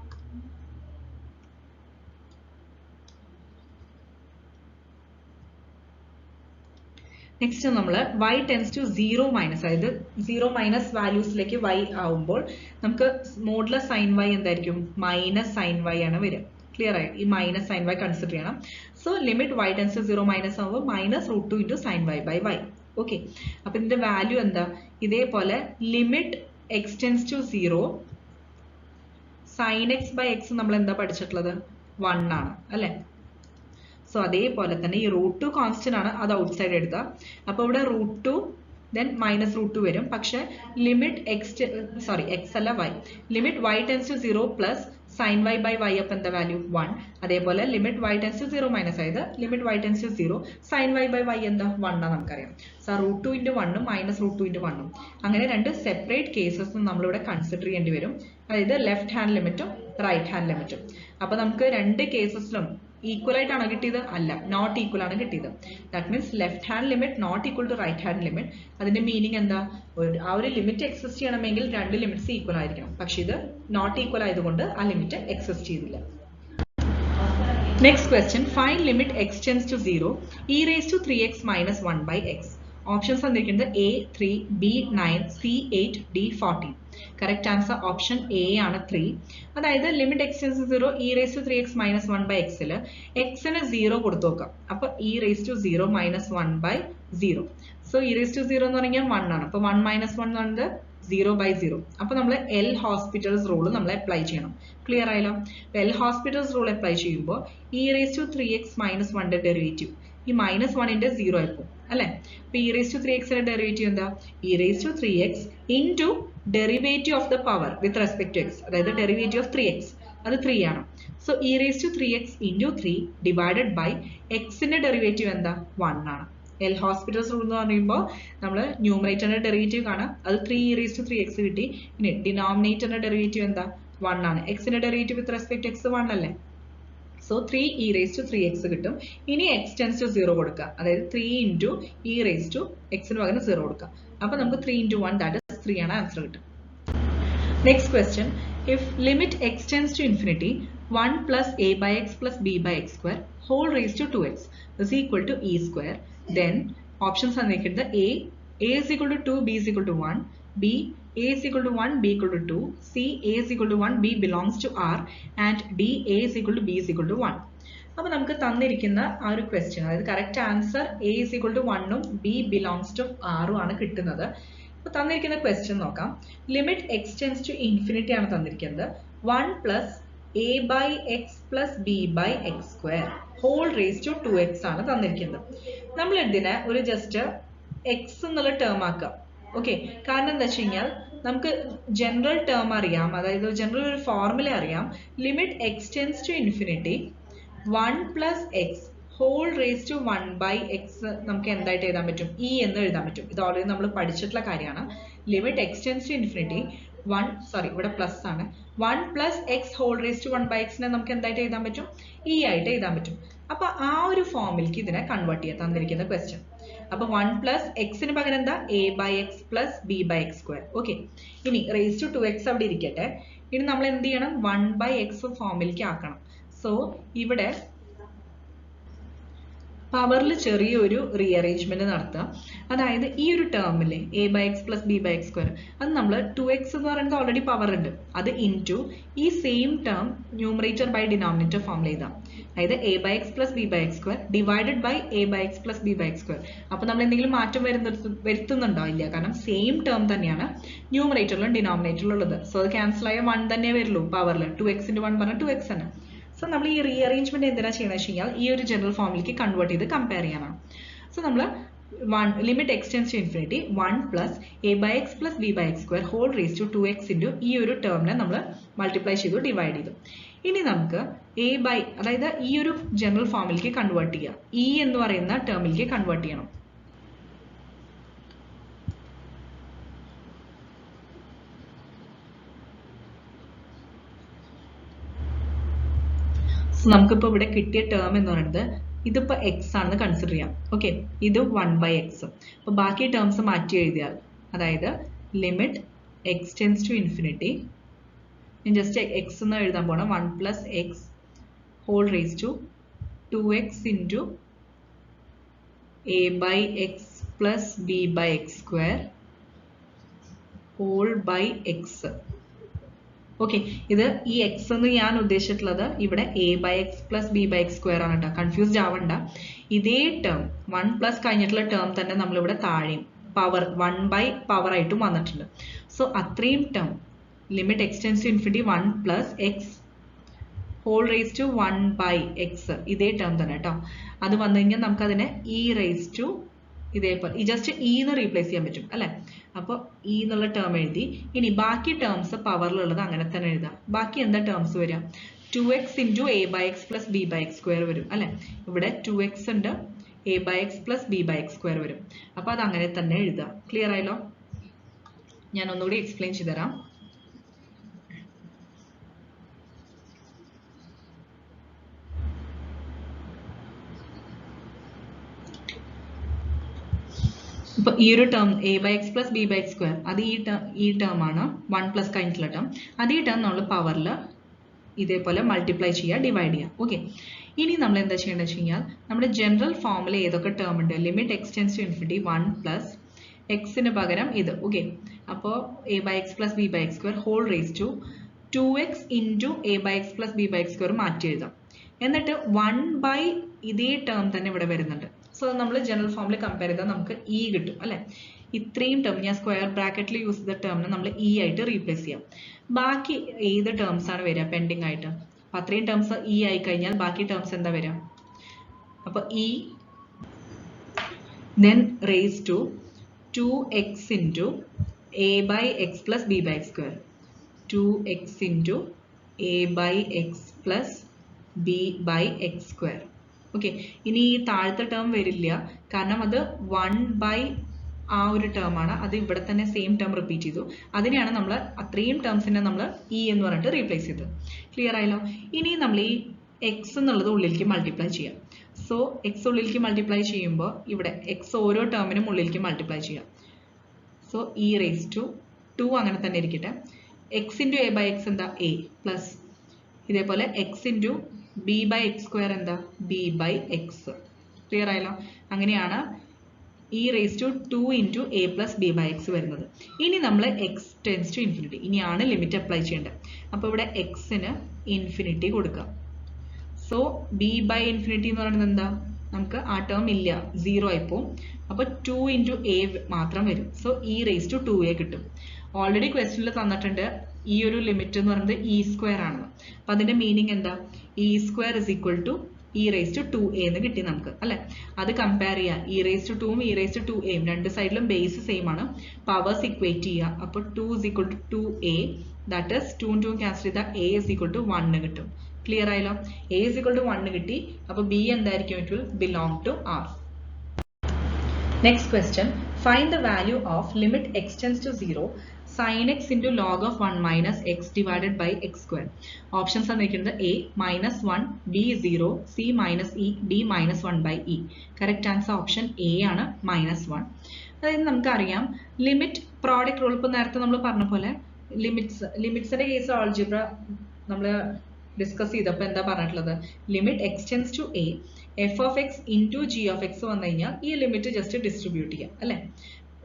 നെക്സ്റ്റ് നമ്മൾ y ടെൻസ് ടു 0 മൈനസ്, അതായത് 0 മൈനസ് വാല്യൂസിലേക്ക് y ആവുമ്പോൾ നമുക്ക് മോഡുലസ് സൈൻ y എന്തായിരിക്കും? മൈനസ് സൈൻ y ആണ് വരിക. ക്ലിയർ ആയി? ഈ മൈനസ് സൈൻ y കൺസിഡർ ചെയ്യണം. So limit y tends to 0 minus ആവുമ്പോൾ minus √2 into sine y by y. Okay, അപ്പൊ ഇതിന്റെ വാല്യൂ എന്താ? ഇതേപോലെ limit x tends to 0 sine x by x നമ്മൾ എന്താ പഠിച്ചിട്ടുള്ളത്? 1 ആണ് അല്ലെ? സോ അതേപോലെ തന്നെ ഈ √2 കോൺസ്റ്റന്റ് ആണ്, അത് ഔട്ട് സൈഡ് എടുത്താൽ. അപ്പോൾ ഇവിടെ √2 then മൈനസ് √2 വരും. പക്ഷെ ലിമിറ്റ് എക്സ് അല്ല y, limit y tends to 0 plus sine y by y അപ്പം എന്താ വാല്യൂ? 1. അതേപോലെ limit y tends to 0 minus ആയത് limit y tends to 0 sine y by y എന്താ? 1 ആണ് നമുക്കറിയാം. സോ √2 ഇൻറ്റു 1ഉം മൈനസ് √2 ഇൻറ്റു 1ഉം അങ്ങനെ രണ്ട് സെപ്പറേറ്റ് കേസസും നമ്മളിവിടെ കൺസിഡർ ചെയ്യേണ്ടി വരും. അതായത് ലെഫ്റ്റ് ഹാൻഡ് ലിമിറ്റും റൈറ്റ് ഹാൻഡ് ലിമിറ്റും. അപ്പൊ നമുക്ക് രണ്ട് കേസസിലും ഈക്വൽ ആയിട്ടാണോ കിട്ടിയത്? അല്ല, നോട്ട് ഈക്വൽ ആണ് കിട്ടിയത്. That means left hand limit not equal to right hand limit. അതിന്റെ മീനിങ് എന്താ? ആ ഒരു ലിമിറ്റ് എക്സിസ്റ്റ് ചെയ്യണമെങ്കിൽ രണ്ട് ലിമിറ്റ്സ് ഈക്വൽ ആയിരിക്കണം. പക്ഷെ ഇത് നോട്ട് ഈക്വൽ ആയതുകൊണ്ട് ആ ലിമിറ്റ് എക്സിസ്റ്റ് ചെയ്തില്ല. Next question, find limit x tends to 0 e raised to 3x minus 1 by x. Options തന്നിരിക്കുന്നത് A 3, B 9, C 8, D 14. Correct answer option A ആണ് 3. അതായത് limit x tends to 0 e raised to 3x minus 1 by x ൽ x ന് 0 കൊടുത്തു നോക്കാം. അപ്പോൾ e raised to 0 minus 1 by 0. So e raised to 0 എന്ന് പറഞ്ഞാൽ 1 ആണ്. അപ്പോൾ 1 minus 1 എന്ന് പറയുന്നത് 0 by 0. അപ്പോൾ നമ്മൾ എൽ ഹോസ്പിറ്റൽസ് റൂൾ നമ്മൾ അപ്ലൈ ചെയ്യണം. ക്ലിയർ ആയല്ലോ? എൽ ഹോസ്പിറ്റൽസ് റൂൾ അപ്ലൈ ചെയ്യുമ്പോൾ e raised to 3x minus 1ന്റെ ഡെറിവേറ്റീവ് ഈ മൈനസ് 1ന്റെ 0 ആയിരിക്കും അല്ലെ? അപ്പൊ e raised to 3x ന്റെ ഡെറിവേറ്റീവ് എന്താ? e raised to 3x into derivative of the power with respect to x, അതായത് ഡെറിവേറ്റീവ് ഓഫ് 3x അത് 3 ആണ്. So e raised to 3x into 3 divided by x ന്റെ ഡെറിവേറ്റീവ് എന്താ? 1 ആണ്. L Hospital's rule എന്ന് പറയുമ്പോൾ നമ്മൾ ന്യൂമറേറ്ററിന്റെ ഡെറിവേറ്റീവ് കാണാം, അത് 3 e raised to 3x കിട്ടി. ഇനി ഡിനോമിനേറ്ററിന്റെ ഡെറിവേറ്റീവ് എന്താ? 1 ആണ്. x ന്റെ derivative with respect to x 1 അല്ലേ? So 3 e raised to 3x കിട്ടും. ഇനി x ടെൻസ് ടു 0 കൊടുക്കുക, അതായത് 3 into e raised to x ന് പകരം 0 കൊടുക്കുക. അപ്പൊ നമുക്ക് 3 into 1 that is 3 ആണ് ആൻസർ കിട്ടും. Next question, if limit x tends to infinity 1 plus a by x plus b by x square whole raised to 2x is equal to e square, then options തന്നിരിക്കുന്നത് a is equal to 2, b is equal to 1, b a is equal to 1, b equal to 2, c a is equal to 1, b belongs to r, and d a is equal to b is equal to 1. അപ്പോൾ നമുക്ക് തന്നിരിക്കുന്ന ആ ഒരു question, അതായത് correct answer a is equal to 1 ഉം b belongs to r ഉം ആണ് കിട്ടുന്നത്. അപ്പോൾ തന്നിരിക്കുന്ന ക്വസ്റ്റ്യൻ നോക്കാം. Limit x tends to infinity ആണ് തന്നിരിക്കുന്നത്. 1 plus a by x plus b by x square whole raised to 2x ആണ് തന്നിരിക്കുന്നത്. നമ്മൾ ഇതിനെ ഒരു ജസ്റ്റ് x എന്നുള്ള ടേം ആക്കാം. ഓക്കെ, കാരണം എന്താ വെച്ച് കഴിഞ്ഞാൽ നമുക്ക് ജനറൽ ടേം അറിയാം, അതായത് ജനറൽ ഒരു ഫോർമുല അറിയാം. Limit x tends to infinity 1 plus x whole raised to 1 by x നമുക്ക് എന്തായിട്ട് എഴുതാൻ പറ്റും? e എന്ന് എഴുതാൻ പറ്റും. ഇത് ഓൾറെഡി നമ്മൾ പഠിച്ചിട്ടുള്ള കാര്യമാണ്. Limit x tends to infinity ഇവിടെ പ്ലസ് ആണ്. 1 plus x whole raised to 1 by x നെ നമുക്ക് എന്തായിട്ട് എഴുതാൻ പറ്റും? e ആയിട്ട് എഴുതാൻ പറ്റും. അപ്പൊ ആ ഒരു ഫോമിലേക്ക് ഇതിനെ കൺവേർട്ട് ചെയ്യാൻ തന്നിരിക്കുന്ന ക്വസ്റ്റ്യൻ. അപ്പൊ 1 plus x ന് പകരം എന്താ? a by x plus b by x square. Okay, ഇനി raised to 2x അവിടെ ഇരിക്കട്ടെ. ഇനി നമ്മൾ എന്ത് ചെയ്യണം? 1 by x ഫോമിലേക്ക് ആക്കണം. സോ ഇവിടെ പവറിൽ ചെറിയൊരു റീഅറേഞ്ച്മെന്റ് നടത്തുക. അതായത് ഈ ഒരു ടേമിലെ a by x plus b by x square അത് നമ്മൾ 2x എന്ന് പറയുന്നത് ഓൾറെഡി പവർ ഉണ്ട്, അത് ഇൻറ്റു ഈ same term numerator by denominator ഫോമിൽ എഴുതാം. അതായത് a by x plus b by x square divided by a by x plus b by x square. അപ്പോൾ നമ്മൾ എന്തെങ്കിലും മാറ്റം വരുത്തുന്നുണ്ടോ? ഇല്ല, കാരണം സെയിം ടേം തന്നെയാണ് ന്യൂമറേറ്ററിലും ഡിനോമിനേറ്ററിലും ഉള്ളത്. സോ അത് ക്യാൻസൽ ആയ 1 തന്നെ വരുള്ളൂ പവറിൽ. 2x into 1 പറഞ്ഞാൽ 2x ആണ്. സോ നമ്മൾ ഈ റീഅറേഞ്ച്മെന്റ് എന്തിനാ ചെയ്യണമെന്ന് വെച്ച് കഴിഞ്ഞാൽ ഈ ഒരു ജനറൽ ഫോമിലേക്ക് കൺവേർട്ട് ചെയ്ത് കമ്പയർ ചെയ്യാനാണ്. സോ നമ്മൾ limit x tends to infinity 1 plus a by x plus b by x square whole raised to 2x into ഈ ഒരു ടേമിനെ നമ്മൾ മൾട്ടിപ്ലൈ ചെയ്തു, ഡിവൈഡ് ചെയ്തു. ഇനി നമുക്ക് a by, അതായത് ഈ ഒരു ജനറൽ ഫോമിലേക്ക് കൺവേർട്ട് ചെയ്യുക. e എന്ന് പറയുന്ന ടേമിലേക്ക് കൺവേർട്ട് ചെയ്യണം. സോ നമുക്കിപ്പോൾ ഇവിടെ കിട്ടിയ ടേം എന്ന് പറയുന്നത് ഇതിപ്പോൾ എക്സ് ആണെന്ന് കൺസിഡർ ചെയ്യാം. ഓക്കെ, ഇത് 1/x. അപ്പോൾ ബാക്കി ടേംസ് മാറ്റി എഴുതിയാൽ, അതായത് limit x tends to infinity, ഞാൻ ജസ്റ്റ് എക്സ് എന്ന് എഴുതാൻ പോകണം, 1 + x whole raise to 2x into a/x plus b/x² whole by x. Okay, ഇത് ഈ എക്സ് എന്ന് ഞാൻ ഉദ്ദേശിച്ചിട്ടുള്ളത് ഇവിടെ a/x പ്ലസ് b/x² ആണ് കേട്ടോ, കൺഫ്യൂസ്ഡ് ആവണ്ട. ഇതേ ടേം 1+ കഴിഞ്ഞിട്ടുള്ള ടേം തന്നെ നമ്മളിവിടെ താഴെയും പവർ 1/പവർ ആയിട്ടും വന്നിട്ടുണ്ട്. സോ അത്രയും term limit x tends to infinity 1 + x whole raise to 1/x, ഇതേ ടേം തന്നെ കേട്ടോ. അത് വന്നു കഴിഞ്ഞാൽ നമുക്ക് അതിനെ e റേസ് ടു ഇതേപോലെ ഈ ജസ്റ്റ് e എന്ന് റീപ്ലേസ് ചെയ്യാൻ പറ്റും അല്ലെ. അപ്പോൾ e എന്നുള്ള ടേം എഴുതി. ഇനി ബാക്കി ടേംസ് പവറിലുള്ളത് അങ്ങനെ തന്നെ എഴുതാം. ബാക്കി എന്താ ടേംസ് വരിക? 2x into a/x plus b/x² വരും അല്ലെ. ഇവിടെ 2x ഉണ്ട്, a/x പ്ലസ് b/x² വരും. അപ്പോൾ അത് അങ്ങനെ തന്നെ എഴുതാം. ക്ലിയർ ആയല്ലോ? ഞാൻ ഒന്നുകൂടി എക്സ്പ്ലെയിൻ ചെയ്തുതരാം. ഇപ്പോൾ ഈ ഒരു ടേം a/x പ്ലസ് b/x², അത് ഈ ടേം ആണ് 1+ കഴിഞ്ഞിട്ടുള്ള ടേം. അതേ ടേം നമ്മൾ പവറിൽ ഇതേപോലെ മൾട്ടിപ്ലൈ ചെയ്യുക, ഡിവൈഡ് ചെയ്യുക. ഓക്കെ, ഇനി നമ്മൾ എന്താ ചെയ്യേണ്ടത് വെച്ച് കഴിഞ്ഞാൽ നമ്മുടെ ജനറൽ ഫോമിൽ ഏതൊക്കെ ടേം ഉണ്ട്, limit x tends to infinity 1 + എക്സിന് പകരം ഇത്. ഓക്കെ, അപ്പോൾ a/x plus b/x² whole raise to 2x into a/x plus b/x² മാറ്റി എഴുതാം. എന്നിട്ട് 1/ ഇതേ ടേം തന്നെ ഇവിടെ വരുന്നുണ്ട്. സോ നമ്മൾ ജനറൽ ഫോമിൽ കമ്പയർ ചെയ്താൽ നമുക്ക് ഇ കിട്ടും അല്ലെ. ഇത്രയും ടേം ഞാൻ സ്ക്വയർ ബ്രാക്കറ്റിൽ യൂസ് ചെയ്ത ടേമിനെ നമ്മൾ ഇ ആയിട്ട് റീപ്ലേസ് ചെയ്യാം. ബാക്കി ഏത് ടേംസ് ആണ് വരിക പെൻഡിങ് ആയിട്ട്? അപ്പൊ അത്രയും ടേംസ് ഇ ആയി കഴിഞ്ഞാൽ ബാക്കി ടേംസ് എന്താ വരിക? അപ്പൊ E then raised to 2x into a/x plus b/x², 2x into a/x plus b/x². Okay, ഇനി ഈ താഴത്തെ ടേം വരില്ല, കാരണം അത് 1/ ആ ഒരു ടേം ആണ്. അത് ഇവിടെ തന്നെ സെയിം ടേം റിപ്പീറ്റ് ചെയ്തു. അതിനെയാണ് നമ്മൾ അത്രയും ടേംസിനെ നമ്മൾ ഇ എന്ന് പറഞ്ഞിട്ട് റീപ്ലേസ് ചെയ്തത്. ക്ലിയർ ആയല്ലോ? ഇനി നമ്മൾ ഈ എക്സ് എന്നുള്ളത് ഉള്ളിലേക്ക് മൾട്ടിപ്ലൈ ചെയ്യാം. സോ എക്സ് ഉള്ളിലേക്ക് മൾട്ടിപ്ലൈ ചെയ്യുമ്പോൾ ഇവിടെ എക്സ് ഓരോ ടേമിനും ഉള്ളിലേക്ക് മൾട്ടിപ്ലൈ ചെയ്യാം. സോ ഇ റേസ് ടു 2 അങ്ങനെ തന്നെ ഇരിക്കട്ടെ. എക്സ് ഇൻറ്റു a/x എന്താ? a പ്ലസ് ഇതേപോലെ എക്സ് ഇൻറ്റു b/x² എന്താ? b/x. ക്ലിയർ ആയല്ലോ? അങ്ങനെയാണ് e raise to 2 into a plus b/x വരുന്നത്. ഇനി നമ്മൾ എക്സ് ടെൻസ് ടു ഇൻഫിനിറ്റി, ഇനിയാണ് ലിമിറ്റ് അപ്ലൈ ചെയ്യേണ്ടത്. അപ്പോൾ ഇവിടെ എക്സിന് ഇൻഫിനിറ്റി കൊടുക്കാം. സോ b/∞ എന്ന് പറയുന്നത് എന്താ? നമുക്ക് ആ ടേം ഇല്ല, 0 ആയിപ്പോവും. അപ്പോൾ 2 ഇൻറ്റു a മാത്രം വരും. So E raise to 2a കിട്ടും. ഓൾറെഡി ക്വസ്റ്റ്യനിൽ തന്നിട്ടുണ്ട് ഈ ഒരു ലിമിറ്റ് എന്ന് പറയുന്നത് e² ആണെന്ന്. അപ്പം അതിന്റെ മീനിങ് എന്താ? e² is equal to e raise to 2a എന്ന് കിട്ടി നമുക്ക് അല്ലെ. അത് കമ്പയർ ചെയ്യാം. ഇ റേസ് ടു 2ഉം ഇ റേസ് ടു 2a രണ്ട് സൈഡിലും ബേസ് സെയിം ആണ്. പവേഴ്സ് ഇക്വേറ്റ് ചെയ്യുക. അപ്പോൾ 2 is equal to 2a, that is 2 2 cancel ചെയ്താൽ a ഇസ് ഈക്വൽ ടു 1 കിട്ടും. ക്ലിയർ ആയല്ലോ? a ഇസ് ഈക്വൽ ടു 1 കിട്ടി. അപ്പോൾ b എന്തായിരിക്കും? It will belong to R. Next question, find the value of limit x tends to 0 sin x into log of 1 minus x divided by x². Options തന്നിരിക്കുന്നത് a -1, b 0, c -e, d -1/e. Correct answer option A ആണ്, -1. അതായത് നമുക്കറിയാം limit product rule. ഇപ്പോൾ നേരത്തെ നമ്മൾ പറഞ്ഞ പോലെ ലിമിറ്റ്സിന്റെ കേസ് ആൾജിബ്ര നമ്മൾ ഡിസ്കസ് ചെയ്തപ്പോൾ എന്താ പറഞ്ഞിട്ടുള്ളത്? Limit x tends to a, f of x into g of x വന്നു കഴിഞ്ഞാൽ ഈ ലിമിറ്റ് ജസ്റ്റ് ഡിസ്ട്രിബ്യൂട്ട് ചെയ്യാം അല്ലെ.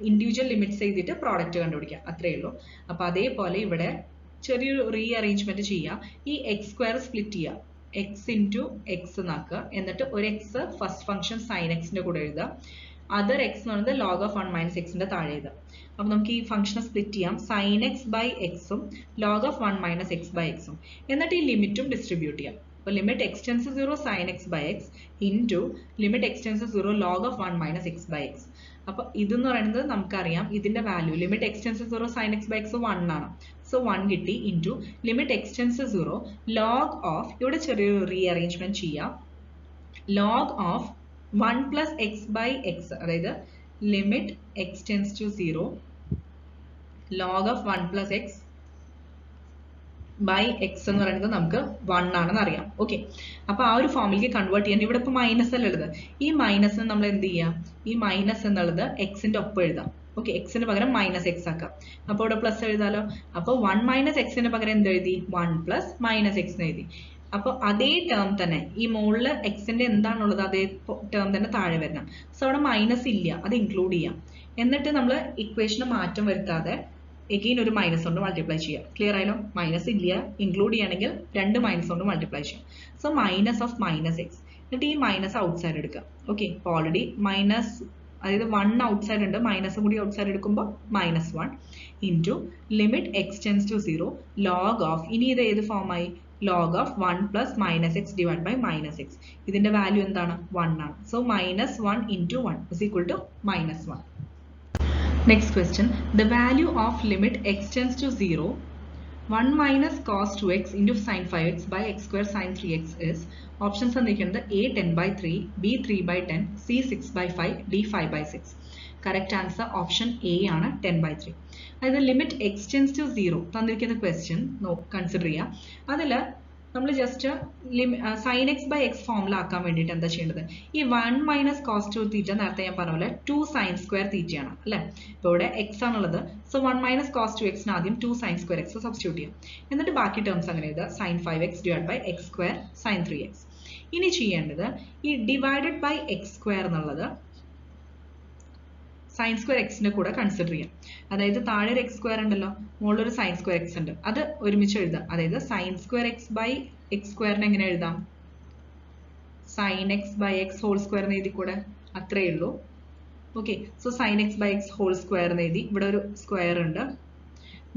ഇൻഡിവിജ്വൽ ലിമിറ്റ്സ് ചെയ്തിട്ട് പ്രോഡക്റ്റ് കണ്ടുപിടിക്കാം, അത്രയേ ഉള്ളൂ. അപ്പൊ അതേപോലെ ഇവിടെ ചെറിയൊരു റീ അറേഞ്ച്മെന്റ് ചെയ്യാം. ഈ x² സ്പ്ലിറ്റ് ചെയ്യാം, x ഇൻറ്റു എക്സ് എന്നാക്കുക. എന്നിട്ട് ഒരു എക്സ് ഫസ്റ്റ് ഫംഗ്ഷൻ സൈൻ എക്സിന്റെ കൂടെ എഴുതുക. അതർ എക്സ് എന്ന് പറയുന്നത് log of 1 minus x താഴെ എഴുതുക. അപ്പൊ നമുക്ക് ഈ ഫംഗ്ഷനെ സ്പ്ലിറ്റ് ചെയ്യാം. സൈൻ എക്സ് ബൈ എക്സും log of 1 minus x/x. എന്നിട്ട് ഈ ലിമിറ്റും ഡിസ്ട്രിബ്യൂട്ട് ചെയ്യാം. അപ്പോൾ limit X tends 0 sine x by x into limit X tends 0 log of 1 minus x/x. അപ്പോൾ ഇതെന്ന് പറയുന്നത് നമുക്കറിയാം ഇതിന്റെ value limit X tends 0 sine x by x 1 ആണ്. സോ 1 കിട്ടി. Into limit X tends 0 log of, ഇവിടെ ചെറിയൊരു റീ അറേഞ്ച്മെന്റ് ചെയ്യാം, log of 1 plus x by x, അതായത് limit x tends to 0 log of 1 plus x by x എന്ന് പറയുന്നത് നമുക്ക് 1 ആണെന്ന് അറിയാം. ഓക്കെ, അപ്പൊ ആ ഒരു ഫോമിലേക്ക് കൺവേർട്ട് ചെയ്യാൻ ഇവിടെ ഇപ്പൊ മൈനസ് അല്ല ഉള്ളത്. ഈ മൈനസ് നമ്മൾ എന്ത് ചെയ്യാം, ഈ മൈനസ് എന്നുള്ളത് എക്സിന്റെ ഒപ്പം എഴുതാം. ഓക്കെ, എക്സിന് പകരം മൈനസ് എക്സ് ആക്കാം. അപ്പോൾ ഇവിടെ പ്ലസ് എഴുതാലോ. അപ്പോൾ 1 മൈനസ് എക്സിന് പകരം എന്ത് എഴുതി, 1 പ്ലസ് മൈനസ് എക്സ് എഴുതി. അപ്പോൾ അതേ ടേം തന്നെ ഈ മുകളിൽ എക്സിന്റെ എന്താണുള്ളത് അതേ ടേം തന്നെ താഴെ വരണം. സോ അവിടെ മൈനസ് ഇല്ല, അത് ഇൻക്ലൂഡ് ചെയ്യാം. എന്നിട്ട് നമ്മൾ ഇക്വേഷന് മാറ്റം വരുത്താതെ എഗെയിൻ ഒരു മൈനസ് കൊണ്ട് മൾട്ടിപ്ലൈ ചെയ്യാം. ക്ലിയർ ആയാലോ? മൈനസ് ഇല്ല, ഇൻക്ലൂഡ് ചെയ്യണമെങ്കിൽ 2 മൈനസ് കൊണ്ട് മൾട്ടിപ്ലൈ ചെയ്യാം. So minus of minus x. എന്നിട്ട് ഈ മൈനസ് ഔട്ട് സൈഡ് എടുക്കാം. ഓക്കെ, ഇപ്പോൾ ഓൾറെഡി മൈനസ്, അതായത് 1 ഔട്ട് സൈഡ് ഉണ്ട്, മൈനസ് കൂടി ഔട്ട് സൈഡ് എടുക്കുമ്പോൾ -1 into limit x tends to 0 log of, ഇനി ഇത് ഏത് ഫോമായി, log of 1 plus minus x divide by minus x. ഇതിന്റെ വാല്യൂ എന്താണ്, 1 ആണ്. So -1 into 1 is equal to -1. Next question, the value of limit x tends to 0, 1 minus cos 2x into sin 5x by x square sin 3x is, options തന്നിരിക്കുന്നത് A 10/3, B 3/10, C 6/5, D 5/6. Correct answer option A ആണ് 10/3. അതായത് limit x tends to 0 തന്നിരിക്കുന്ന question consider ചെയ്യാം. അതിൽ നമ്മൾ just sine x by x ഫോമിലാക്കാൻ വേണ്ടിയിട്ട് എന്താ ചെയ്യേണ്ടത്, ഈ 1 മൈനസ് കോസ് 2 തീറ്റ നേരത്തെ ഞാൻ പറഞ്ഞ പോലെ 2 സൈൻ സ്ക്വയർ തീറ്റയാണ് അല്ലേ. ഇപ്പോൾ ഇവിടെ എക്സ് ആണുള്ളത്. സോ 1 മൈനസ് കോസ് 2 എക്സിന് ആദ്യം 2 സൈൻ സ്ക്വയർ എക്സ് സബ്സ്റ്റിറ്റ്യൂട്ട് ചെയ്യാം. എന്നിട്ട് ബാക്കി ടേംസ് അങ്ങനെ എഴുതുക, sine 5x divide by x square sine 3x. ഇനി ചെയ്യേണ്ടത് ഈ ഡിവൈഡഡ് ബൈ എക്സ് സ്ക്വയർ എന്നുള്ളത് സൈൻ സ്ക്വയർ എക്സിന്റെ കൂടെ കൺസിഡർ ചെയ്യാം. അതായത് താഴെ ഒരു എക്സ് സ്ക്വയർ ഉണ്ടല്ലോ, മുകളിൽ ഒരു സൈൻ സ്ക്വയർ എക്സ് ഉണ്ട്, അത് ഒരുമിച്ച് എഴുതാം. അതായത് sine square x by x സ്ക്വയറിനെ എങ്ങനെ എഴുതാം, sine x by x whole square എന്ന് എഴുതി കൂടെ, അത്രയേ ഉള്ളൂ. Okay, so sine x by x whole square എന്ന് എഴുതി, ഇവിടെ ഒരു സ്ക്വയർ ഉണ്ട്.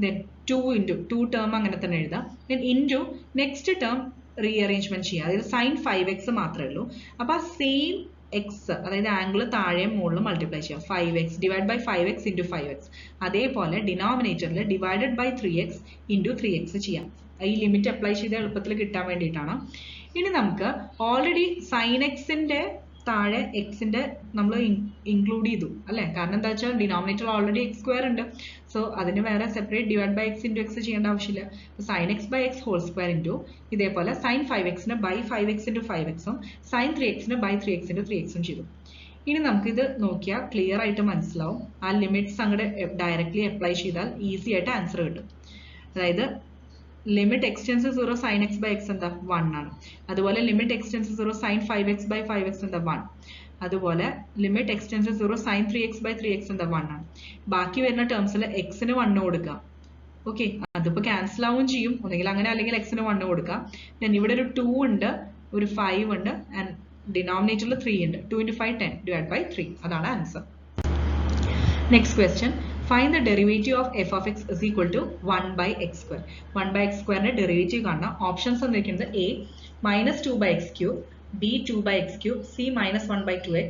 ദെൻ 2 ടേം അങ്ങനെ തന്നെ എഴുതാം. Then into next term rearrangement ചെയ്യാം. അതായത് സൈൻ 5x മാത്രമേ ഉള്ളൂ. അപ്പൊ ആ സെയിം എക്സ്, അതായത് ആംഗിൾ താഴെയും മുകളിലും മൾട്ടിപ്ലൈ ചെയ്യാം. 5x divide by 5x into 5x. അതേപോലെ ഡിനോമിനേറ്ററിൽ divided by 3x into 3x ചെയ്യാം. ഈ ലിമിറ്റ് അപ്ലൈ ചെയ്ത് എളുപ്പത്തിൽ കിട്ടാൻ വേണ്ടിയിട്ടാണ്. ഇനി നമുക്ക് ഓൾറെഡി സൈൻ എക്സിന്റെ താഴെ എക്സിന്റെ നമ്മൾ ഇൻക്ലൂഡ് ചെയ്തു അല്ലെ. കാരണം എന്താ വെച്ചാൽ ഡിനോമിനേറ്റർ ഓൾറെഡി എക്സ് സ്ക്വയർ ഉണ്ട്. സോ അതിന് വേറെ separate divide by x into x ചെയ്യേണ്ട ആവശ്യമില്ല. Sine x by x whole square into ഇതേപോലെ sine 5x by 5x into 5xും sine 3x by 3x into 3xും ചെയ്തു. ഇനി നമുക്കിത് നോക്കിയാൽ ക്ലിയർ ആയിട്ട് മനസ്സിലാവും. ആ ലിമിറ്റ്സ് അങ്ങോട്ട് ഡയറക്ട്ലി അപ്ലൈ ചെയ്താൽ ഈസി ആയിട്ട് ആൻസർ കിട്ടും. അതായത് limit x tends to 0 sine x by x എന്താ 1 ആണ്. അതുപോലെ limit x tends to 0 sine 5x by 5x എന്താ 1. അതുപോലെ limit x tends to 0 sine 3x by 3x എന്താ 1 ആണ്. ബാക്കി വരുന്ന ടേംസിൽ എക്സിന് 1 കൊടുക്കാം. ഓക്കെ, അതിപ്പോൾ ക്യാൻസൽ ആവുകയും ചെയ്യും, ഒന്നെങ്കിൽ അങ്ങനെ അല്ലെങ്കിൽ എക്സിന് 1 കൊടുക്കാം. ദെൻ ഇവിടെ ഒരു 2 ഉണ്ട്, ഒരു 5 ഉണ്ട്, ആൻഡ് ഡിനോമിനേറ്ററിൽ 3 ഉണ്ട്. 2 into 5 10 ഡിവൈഡ് ബൈ 3. അതാണ് answer. Next question, find the derivative of f of x is equal to 1 by x square. 1 by x square ന്റെ ഡെറിവേറ്റീവ് കാണാം. ഓപ്ഷൻസ് തന്നിരിക്കുന്നത് A -2 by x cube, B 2 by x cube, C -1 by 2x,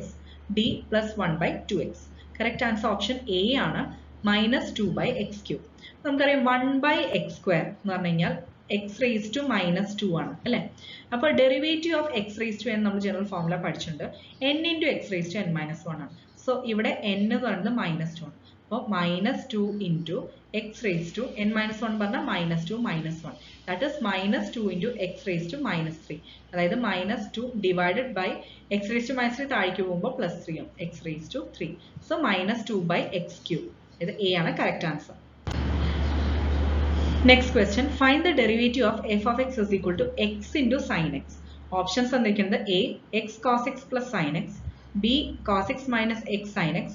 D +1 by 2x. Correct answer option A ആണ്, -2 by x cube. നമുക്കറിയാം 1 by x square എന്ന് പറഞ്ഞു കഴിഞ്ഞാൽ x raised to -2 ആണ് അല്ലെ. അപ്പോൾ derivative of x raised to n നമ്മൾ general formula പഠിച്ചിട്ടുണ്ട്, n into x raised to n -1 ആണ്. സോ ഇവിടെ n എന്ന് പറയുന്നത് -2 ആണ്. അപ്പോൾ -2 into x raised to n -1 പറഞ്ഞാൽ -2 -1. That is -2 into x raised to -3. അതായത് -2 divided by x raised to -3 താഴേക്ക് പോകുമ്പോൾ +3 ആവും, x raised to 3. So -2 by x cube. ഇത് A ആണ് correct answer. Next question, find the derivative of f of x is equal to x into sin x. Options തന്നിരിക്കുന്നത് A x cos x plus sin x, B cos x minus x sin x,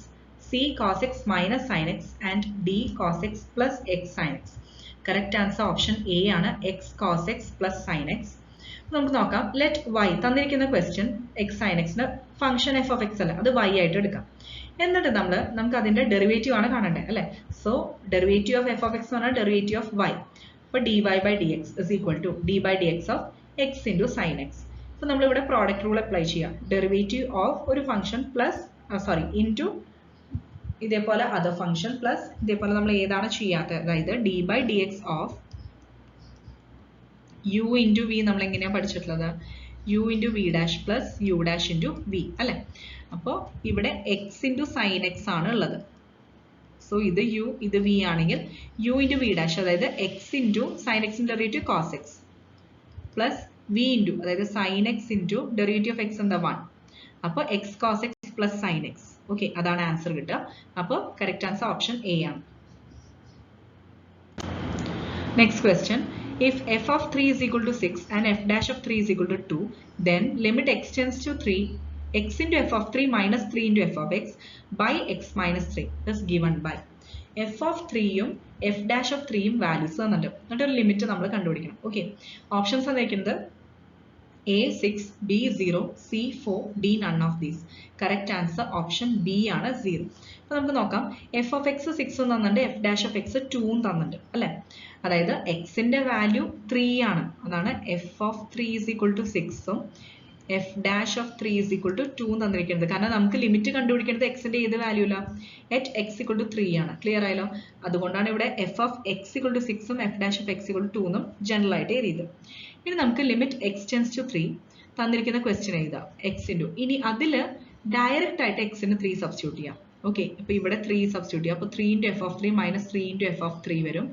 C cos x minus sin x, and D cos x plus x sin x. Correct answer option A ആണ്, x cos x plus sin x. നമുക്ക് നോക്കാം. Let y തന്നിരിക്കുന്ന question x sin x ന്റെ function f of x അല്ല, അത് y ആയിട്ട് എടുക്കാം. എന്നിട്ട് നമുക്ക് അതിന്റെ ഡെറിവേറ്റീവ് ആണ് കാണേണ്ടത് അല്ലെ. So derivative of f of x എന്ന് പറഞ്ഞാൽ ഡെറിവേറ്റീവ് ഓഫ് y. അപ്പോൾ dy by dx is equal to d by dx of x into sin x. So നമ്മൾ ഇവിടെ പ്രോഡക്റ്റ് റൂൾ അപ്ലൈ ചെയ്യാം. ഡെറിവേറ്റീവ് ഓഫ് ഒരു ഫംഗ്ഷൻ പ്ലസ് ഇൻറ്റു ഇതേപോലെ other function plus ഇതേപോലെ നമ്മൾ ഏതാണ് ചെയ്യാത്തത്, അതായത് d by dx of u into v നമ്മൾ എങ്ങനെയാണ് പഠിച്ചിട്ടുള്ളത്, u into v dash plus u dash into v അല്ലെ. അപ്പോൾ ഇവിടെ x into sin x ആണ് ഉള്ളത്. സോ ഇത് യു ഇത് വി ആണെങ്കിൽ യു ഇൻറ്റു വി ഡാഷ് അതായത് എക്സ് ഇൻറ്റു സൈൻ എക്സിൻ്റെ derivative cos x plus v into അതായത് sine x into derivative of x എന്താ 1. അപ്പോൾ x cos x plus sine x. Okay, അതാണ് ആൻസർ കിട്ടുക. അപ്പോൾ കറക്റ്റ് ആൻസർ ഓപ്ഷൻ എ ആണ്. Next question, if f of 3 is equal to 6 and f dash of 3 is equal to 2, then limit x tends to 3, x into f of 3 minus 3 into f of x by x minus 3 is given by. f of 3യും f dash of 3യും values തന്നിട്ട് എന്നിട്ട് ഒരു limit നമ്മൾ കണ്ടുപിടിക്കണം. Okay, options തന്നിരിക്കുന്നത് A 6, B 0, C 4, D none of these. Correct answer option B ആണ് 0. അപ്പോൾ നമുക്ക് നോക്കാം, എഫ് ഓഫ് എക്സ് 6 തന്നിട്ടുണ്ട്, എഫ് ഡാഷ് ഓഫ് എക്സ് 2 തന്നിട്ടുണ്ട് അല്ലേ. അതായത് എക്സിന്റെ വാല്യൂ 3 ആണ്. അതാണ് f of 3 is equal to 6ഉം f dash of 3 is equal to 2 തന്നിരിക്കുന്നത്. കാരണം നമുക്ക് ലിമിറ്റ് കണ്ടുപിടിക്കേണ്ടത് എക്സിന്റെ ഏത് വാല്യൂ ഇല്ല, എറ്റ് എക്സ് ഈക്വൽ ടു 3 ആണ്. ക്ലിയർ ആയല്ലോ. അതുകൊണ്ടാണ് ഇവിടെ f of x equal to 6ഉം f dash of x equal to 2 എന്നും ജനറൽ ആയിട്ട് എഴുതിയത്. ഇനി നമുക്ക് ലിമിറ്റ് എക്സ് ടെൻസ് ടു 3 തന്നിരിക്കുന്ന ക്വസ്റ്റ്യൻ എഴുതാം. എക്സ് ഇൻറ്റു ഇനി അതിൽ ഡയറക്റ്റ് ആയിട്ട് എക്സിന് 3 സബ്സ്റ്റിറ്റ്യൂട്ട് ചെയ്യാം. ഓക്കെ, അപ്പോൾ ഇവിടെ 3 സബ്സ്റ്റിറ്റ്യൂട്ട് ചെയ്യാം. അപ്പോൾ 3 into f of 3 minus 3 into f of 3 വരും,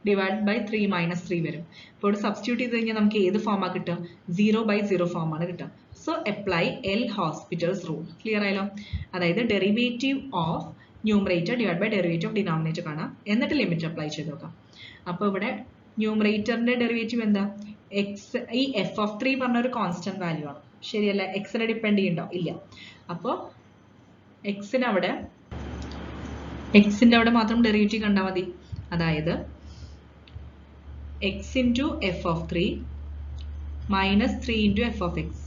ഡിവൈഡ് ബൈ 3 മൈനസ് 3 വരും. അപ്പോൾ ഇവിടെ സബ്സ്റ്റിറ്റ്യൂട്ട് ചെയ്ത് കഴിഞ്ഞാൽ നമുക്ക് ഏത് ഫോമാണ് കിട്ടുക, 0/0 ഫോമാണ് കിട്ടുക. So apply L Hospital's rule. Clear ആയല്ലോ. അതായത് derivative of numerator divide by derivative of denominator കാണാം, എന്നിട്ട് ലിമിറ്റ് അപ്ലൈ ചെയ്ത് നോക്കാം. അപ്പോൾ ഇവിടെ ന്യൂമറേറ്ററിന്റെ ഡെറിവേറ്റീവ് എന്താ, എക്സ്. ഈ എഫ് ഓഫ് 3 പറഞ്ഞ ഒരു കോൺസ്റ്റന്റ് വാല്യൂ ആണ്, ശരിയല്ല. എക്സിനെ ഡിപ്പെൻഡ് ചെയ്യുന്നുണ്ടോ, ഇല്ല. അപ്പോൾ എക്സിന്റെ അവിടെ മാത്രം ഡെറിവേറ്റീവ് കണ്ടാൽ മതി. അതായത് x into f of 3 minus 3 into f of x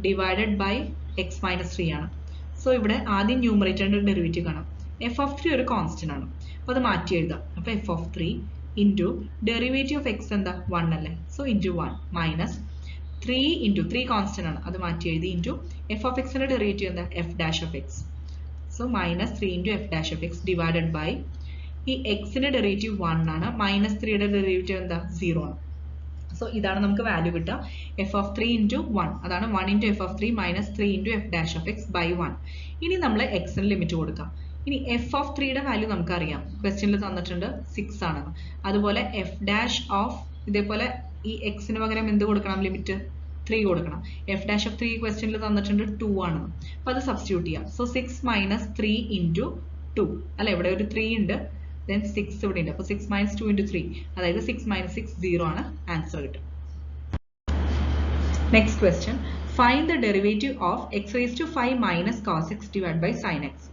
divided by x minus 3 ആണ്. സോ ഇവിടെ ആദ്യം ന്യൂമറേറ്ററിന്റെ ഡെറിവേറ്റീവ് കാണാം. എഫ് ഓഫ് 3 ഒരു കോൺസ്റ്റന്റ് ആണ്, അപ്പോൾ അത് മാറ്റി എഴുതാം. അപ്പോൾ f of 3 into derivative of x എന്താ 1 അല്ലേ. So into 1 minus 3 into 3 constant ആണ്, അത് മാറ്റി എഴുതി, ഇൻറ്റു എഫ് ഓഫ് എക്സിന്റെ ഡെറിവേറ്റീവ് എന്താ f dash of X. So minus 3 into f dash of x divided by ഈ എക്സിന്റെ ഡെറിവേറ്റീവ് 1 ആണ്, മൈനസ് 3യുടെ ഡെറിവേറ്റീവ് എന്താ 0 ആണ്. സോ ഇതാണ് നമുക്ക് വാല്യൂ കിട്ടുക, എഫ് ഓഫ് 3 ഇൻറ്റു 1. അതാണ് 1 into f of 3 minus 3 into f dash of x by 1. ഇനി നമ്മൾ എക്സിന് ലിമിറ്റ് കൊടുക്കാം. ഇനി എഫ് ഓഫ് 3യുടെ വാല്യൂ നമുക്കറിയാം, ക്വസ്റ്റ്യനിൽ തന്നിട്ടുണ്ട് 6 ആണെന്ന്. അതുപോലെ എഫ് ഡാഷ് ഓഫ് ഇതേപോലെ ഈ എക്സിന് പകരം എന്ത് കൊടുക്കണം, ലിമിറ്റ് 3 കൊടുക്കണം. എഫ് ഡാഷ് ഓഫ് 3 ക്വസ്റ്റ്യനിൽ തന്നിട്ടുണ്ട് 2 ആണെന്ന്. അപ്പോൾ അത് സബ്സ്റ്റിറ്റ്യൂട്ട് ചെയ്യാം. സോ 6 മൈനസ് 3 ഇൻറ്റു 2 അല്ല, ഇവിടെ ഒരു 3 ഉണ്ട്, then 6 ഇവിടെ ഉണ്ട്. അപ്പോൾ 6 മൈനസ് 2 ഇൻറ്റു 3 അതായത് 6 മൈനസ് 6 0 ആണ്, ആൻസർ കിട്ടും. Next question, find the derivative of x raise to 5 minus cos x divide by sine x.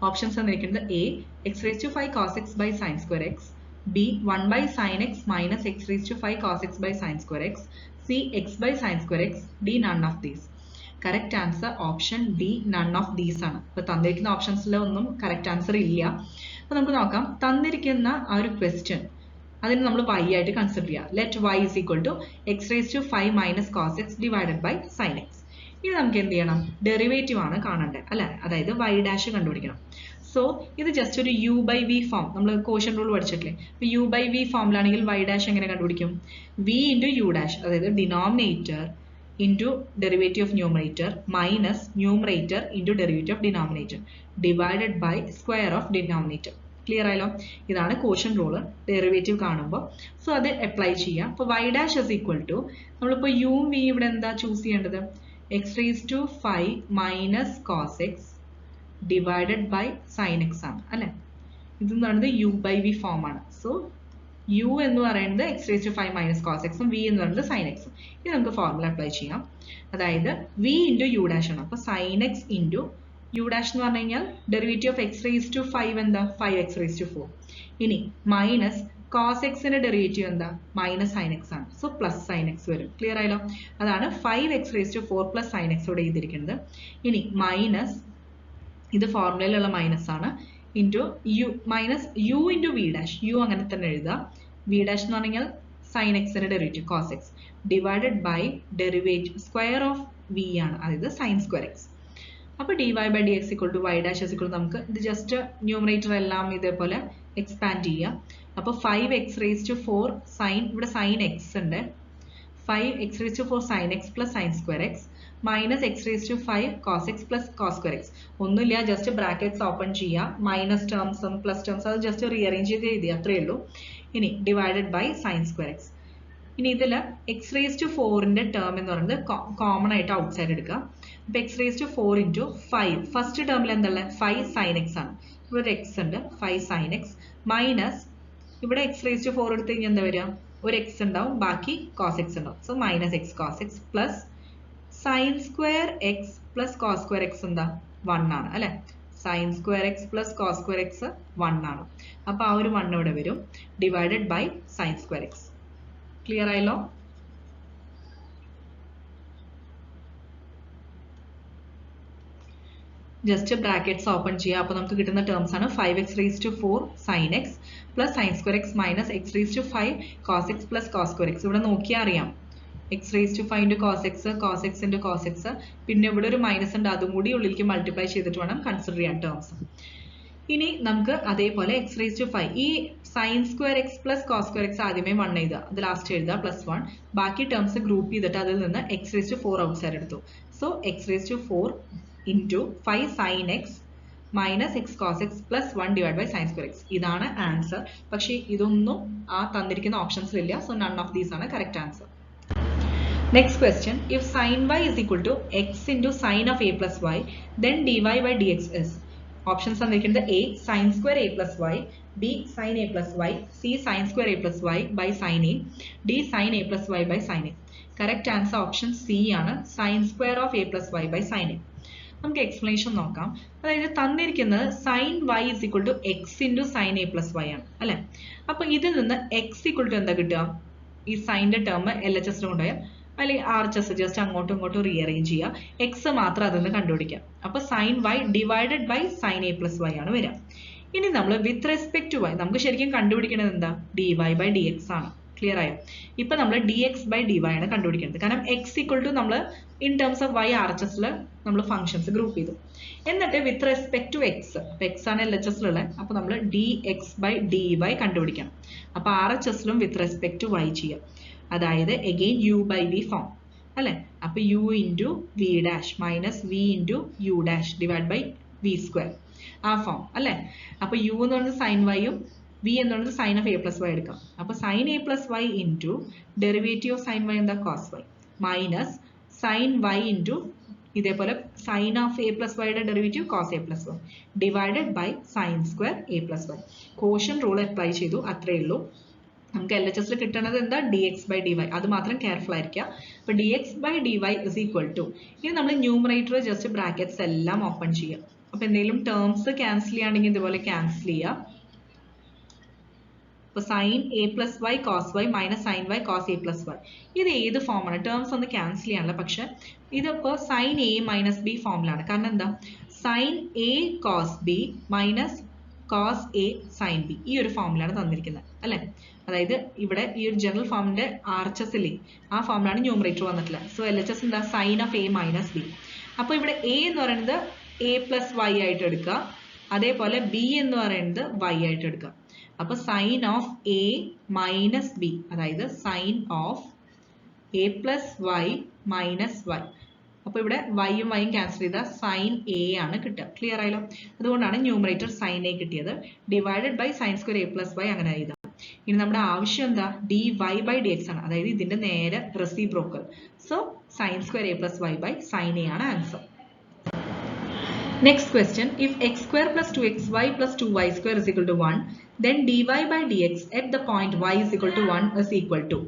Options തന്നിരിക്കുന്നത് A x raise to 5 cos x by sine square x, B 1 by sine x minus x raise to 5 cos x by sine square x, C x by sine square x, D none of these. Correct answer option D none of these ആണ്. ഇപ്പോൾ തന്നിരിക്കുന്ന ഓപ്ഷൻസിൽ ഒന്നും correct answer ഇല്ല. അപ്പോൾ നമുക്ക് നോക്കാം, തന്നിരിക്കുന്ന ആ ഒരു ക്വസ്റ്റ്യൻ അതിന് നമ്മൾ y ആയിട്ട് കൺസിഡർ ചെയ്യാം. Let y is equal to x raised to 5 minus cos x divided by sin x. ഇനി നമുക്ക് എന്ത് ചെയ്യണം, ഡെറിവേറ്റീവ് ആണ് കാണേണ്ടത് അല്ലെ, അതായത് y ഡാഷ് കണ്ടുപിടിക്കണം. സോ ഇത് ജസ്റ്റ് ഒരു u by v ഫോം, നമ്മൾ കോഷ്യൻ റൂൾ പഠിച്ചിട്ടില്ലേ. അപ്പോൾ u by v ഫോമിലാണെങ്കിൽ y ഡാഷ് എങ്ങനെ കണ്ടുപിടിക്കും, v ഇൻറ്റു u ഡാഷ് അതായത് denominator into derivative of numerator minus numerator into derivative of denominator divided by square of denominator. Clear ആയല്ലോ. ഇതാണ് quotient rule derivative കാണുമ്പോൾ. So അത് അപ്ലൈ ചെയ്യാം. അപ്പോൾ y dash is equal to, നമ്മളിപ്പോൾ യും v ഇവിടെ എന്താ ചൂസ് ചെയ്യേണ്ടത്, x raise to 5 minus cos x divided by sine x ആണ് അല്ലെ. ഇതെന്ന് പറയുന്നത് u ബൈ v ഫോം ആണ്. സോ u എന്ന് പറയുന്നത് x raise to 5 minus cos എക്സും v എന്ന് പറയുന്നത് സൈൻ എക്സും. ഇത് നമുക്ക് ഫോർമുല അപ്ലൈ ചെയ്യാം. അതായത് v ഇൻറ്റു യു ഡാഷ് ആണ്. അപ്പോൾ sine x into u dash എന്ന് പറഞ്ഞു കഴിഞ്ഞാൽ derivative of x raise to 5 എന്താ 5x റേസ് ടു 4. ഇനി മൈനസ് കോസ് എക്സിന്റെ ഡെറിവേറ്റീവ് എന്താ മൈനസ് സൈൻ എക്സ് ആണ്. സോ പ്ലസ് സൈൻ എക്സ് വരും. ക്ലിയർ ആയല്ലോ. അതാണ് 5x raise to 4 plus sine x ഇവിടെ ചെയ്തിരിക്കുന്നത്. ഇനി മൈനസ് ഇത് ഫോർമുലയിലുള്ള മൈനസ് ആണ് into u minus u into v dash, u അങ്ങനെ തന്നെ എഴുതുക. വി ഡാഷ് എന്ന് പറഞ്ഞാൽ സൈൻ എക്സിന്റെ derivative cos x divided by derivative square of v ആണ്, അതായത് സൈൻ സ്ക്വയർ എക്സ്. അപ്പോൾ dy by dx equal to y dash is equal to നമുക്ക് ഇത് ജസ്റ്റ് ന്യൂമറേറ്റർ എല്ലാം ഇതേപോലെ എക്സ്പാൻഡ് ചെയ്യാം. അപ്പോൾ 5x raised to 4 സൈൻ, ഇവിടെ സൈൻ എക്സ് ഉണ്ട്, 5x raised to 4 sine x plus sine square x minus x raise to 5 cos x plus cos square x. ഒന്നുമില്ല, just brackets open ചെയ്യുക, minus ടേംസും plus ടേംസും അത് just rearrange ചെയ്ത് എഴുതിയ അത്രയേ ഉള്ളൂ. ഇനി divided by sine square x. ഇനി ഇതിൽ എക്സ് റേസ് ടു 4ന്റെ ടേം എന്ന് പറയുന്നത് കോമൺ ആയിട്ട് ഔട്ട് സൈഡ് എടുക്കുക. അപ്പൊ x raise to 4 into 5, first ടേമിൽ എന്തുള്ളത് 5 സൈൻ എക്സ് ആണ്. ഇവിടെ ഒരു എക്സ് ഉണ്ട്, 5 സൈൻ എക്സ് മൈനസ് ഇവിടെ എക്സ് റേസ് ടു 4 എടുത്ത് കഴിഞ്ഞാൽ എന്താ വരിക, ഒരു എക്സ് ഉണ്ടാവും, ബാക്കി കോസ് എക്സ് ഉണ്ടാവും. So minus x cos x plus sine square x plus cos square x എന്താ 1 ആണ് അല്ലെ. Sine square x plus cos square x 1 ആണ്. അപ്പൊ ആ ഒരു 1 ഇവിടെ വരും, divided by sine square x. Clear ആയല്ലോ? ജസ്റ്റ് ബ്രാക്കറ്റ്സ് ഓപ്പൺ ചെയ്യുക. അപ്പോൾ നമുക്ക് കിട്ടുന്ന ടേംസ് ആണ് 5x raised to 4 sin x plus sine square x minus x raise to 5 cos x plus cos square x. ഇവിടെ നോക്കിയാൽ അറിയാം, x raise to 5 into cos x into cos x, പിന്നെ ഇവിടെ ഒരു മൈനസ് ഉണ്ട്, അതും കൂടി ഉള്ളിലേക്ക് മൾട്ടിപ്ലൈ ചെയ്തിട്ട് വേണം കൺസിഡർ ചെയ്യാൻ ടേംസ്. ഇനി നമുക്ക് അതേപോലെ എക്സ് റേസ് ടു 5, ഈ sine square x plus cos square x ആദ്യമേ 1 എഴുതുക, അത് ലാസ്റ്റ് എഴുതുക പ്ലസ് 1, ബാക്കി ടേംസ് ഗ്രൂപ്പ് ചെയ്തിട്ട് അതിൽ നിന്ന് x raise to 4 outside എടുത്തു. So x raise to 4 into 5 sin x minus x cos x plus 1 divided by sin square x. ഇതാണ് ആൻസർ. പക്ഷേ ഇതൊന്നും ആ തന്നിരിക്കുന്ന ഓപ്ഷൻസിൽ ഇല്ല. സോ നൺ ഓഫ് ദീസ് ആണ് correct answer. Next question, if sin y is equal to x into sin of a plus y, then dy by dx is. Options തന്നിരിക്കുന്നത് a sin square a plus y, b sin a plus y, c sin square a plus y by sin a, d sin a plus y by sin a. Correct answer option C ആണ്, sin square of a plus y by sin a. നമുക്ക് explanation നോക്കാം. അതായത് തന്നിരിക്കുന്നത് sine y is equal to x into sine a plus y ആണ് അല്ലെ. അപ്പൊ ഇതിൽ നിന്ന് എക്സ് ഈക്വൽ ടു എന്താ കിട്ടുക, ഈ സൈൻ്റെ ടേം എൽ എച്ച് എസ് കൊണ്ടുപോയാൽ അല്ലെങ്കിൽ ആർ എച്ച് എസ് ജസ്റ്റ് അങ്ങോട്ടും ഇങ്ങോട്ടും റീഅറേഞ്ച് ചെയ്യുക, എക്സ് മാത്രം അതിൽ നിന്ന് കണ്ടുപിടിക്കാം. അപ്പൊ sine y divided by sine a plus y ആണ് വരിക. ഇനി നമ്മൾ വിത്ത് റെസ്പെക്ട് ടു വൈ നമുക്ക് ശരിക്കും കണ്ടുപിടിക്കേണ്ടത് എന്താ, d y by d x ആണ്. ക്ലിയർ ആയോ? ഇപ്പൊ നമ്മൾ d x by d y ആണ് കണ്ടുപിടിക്കുന്നത്. കാരണം എക്സ് ഈക്വൽ ടു നമ്മൾ in terms of y R H എസിൽ നമ്മൾ ഫംഗ്ഷൻസ് ഗ്രൂപ്പ് ചെയ്തു. എന്നിട്ട് with respect to x, x ആണ് എൽ എച്ച് എസിലുള്ള, അപ്പൊ നമ്മൾ d x by d y കണ്ടുപിടിക്കണം. അപ്പൊ ആർ എച്ച് എസിലും വിത്ത് റെസ്പെക്ട് ടു വൈ ചെയ്യാം. അതായത് again u by v form അല്ലെ. അപ്പൊ u into v dash minus v into u dash divide by v square, ആ ഫോം അല്ലെ. അപ്പൊ യു എന്ന് പറയുന്നത് സൈൻ വൈയും വി എന്ന് പറയുന്നത് sine of a plus y എടുക്കാം. അപ്പൊ sine a plus y into derivative of sine y എന്താ cos y minus sine y into ഇതേപോലെ സൈൻ ഓഫ് എ പ്ലസ് വൈയുടെ derivative cos a plus y divided by sine square a plus y. Quotient rule apply ചെയ്തു, അത്രയേ ഉള്ളൂ. നമുക്ക് L H എസിൽ കിട്ടുന്നത് എന്താ, d x by d y. അത് മാത്രം കെയർഫുൾ ആയിരിക്കുക. അപ്പൊ d x by d y is equal to, ഇനി നമ്മൾ ന്യൂമറേറ്റർ ജസ്റ്റ് ബ്രാക്കറ്റ്സ് എല്ലാം ഓപ്പൺ ചെയ്യുക. അപ്പൊ എന്തെങ്കിലും ടേംസ് ക്യാൻസൽ ചെയ്യുകയാണെങ്കിൽ ഇതുപോലെ ക്യാൻസൽ ചെയ്യുക. അപ്പോൾ sine a plus y cos y minus sine y cos a plus y, ഇത് ഏത് ഫോമാണ്, ടേംസ് ഒന്ന് ക്യാൻസൽ ചെയ്യാനുള്ള. പക്ഷെ ഇതിപ്പോൾ സൈൻ എ മൈനസ് ബി ഫോമിലാണ്. കാരണം എന്താ, sine a cos b minus cos a sine b, ഈ ഒരു ഫോമിലാണ് തന്നിരിക്കുന്നത് അല്ലെ. അതായത് ഇവിടെ ഈ ഒരു ജനറൽ ഫോമിന്റെ ആർ എച്ച് എസ് ഇല്ലേ, ആ ഫോമിലാണ് ന്യൂമറേറ്റർ വന്നിട്ടുള്ളത്. സോ എൽ എച്ച് എസ് എന്താ, sine of a minus b. അപ്പോൾ ഇവിടെ എ എന്ന് പറയുന്നത് എ പ്ലസ് വൈ ആയിട്ട് എടുക്കുക, അതേപോലെ ബി എന്ന് പറയുന്നത് വൈ ആയിട്ട് എടുക്കുക. അപ്പൊ sine of a minus b, അതായത് sine of a plus y minus y. അപ്പൊ ഇവിടെ വൈയും വൈയും ക്യാൻസൽ ചെയ്താൽ സൈൻ എ ആണ് കിട്ടുക. ക്ലിയർ ആയല്ലോ? അതുകൊണ്ടാണ് ന്യൂമറേറ്റർ സൈൻ എ കിട്ടിയത്. Divided by sine square a plus y അങ്ങനെ എഴുതാം. ഇനി നമ്മുടെ ആവശ്യം എന്താ, d y by d x ആണ്, അതായത് ഇതിന്റെ നേരെ reciprocal. So sine square a plus y by sine a ആണ് answer. Next question, if x square plus 2xy plus 2y square is equal to 1, then dy by dx at the point y is equal to 1 is equal to.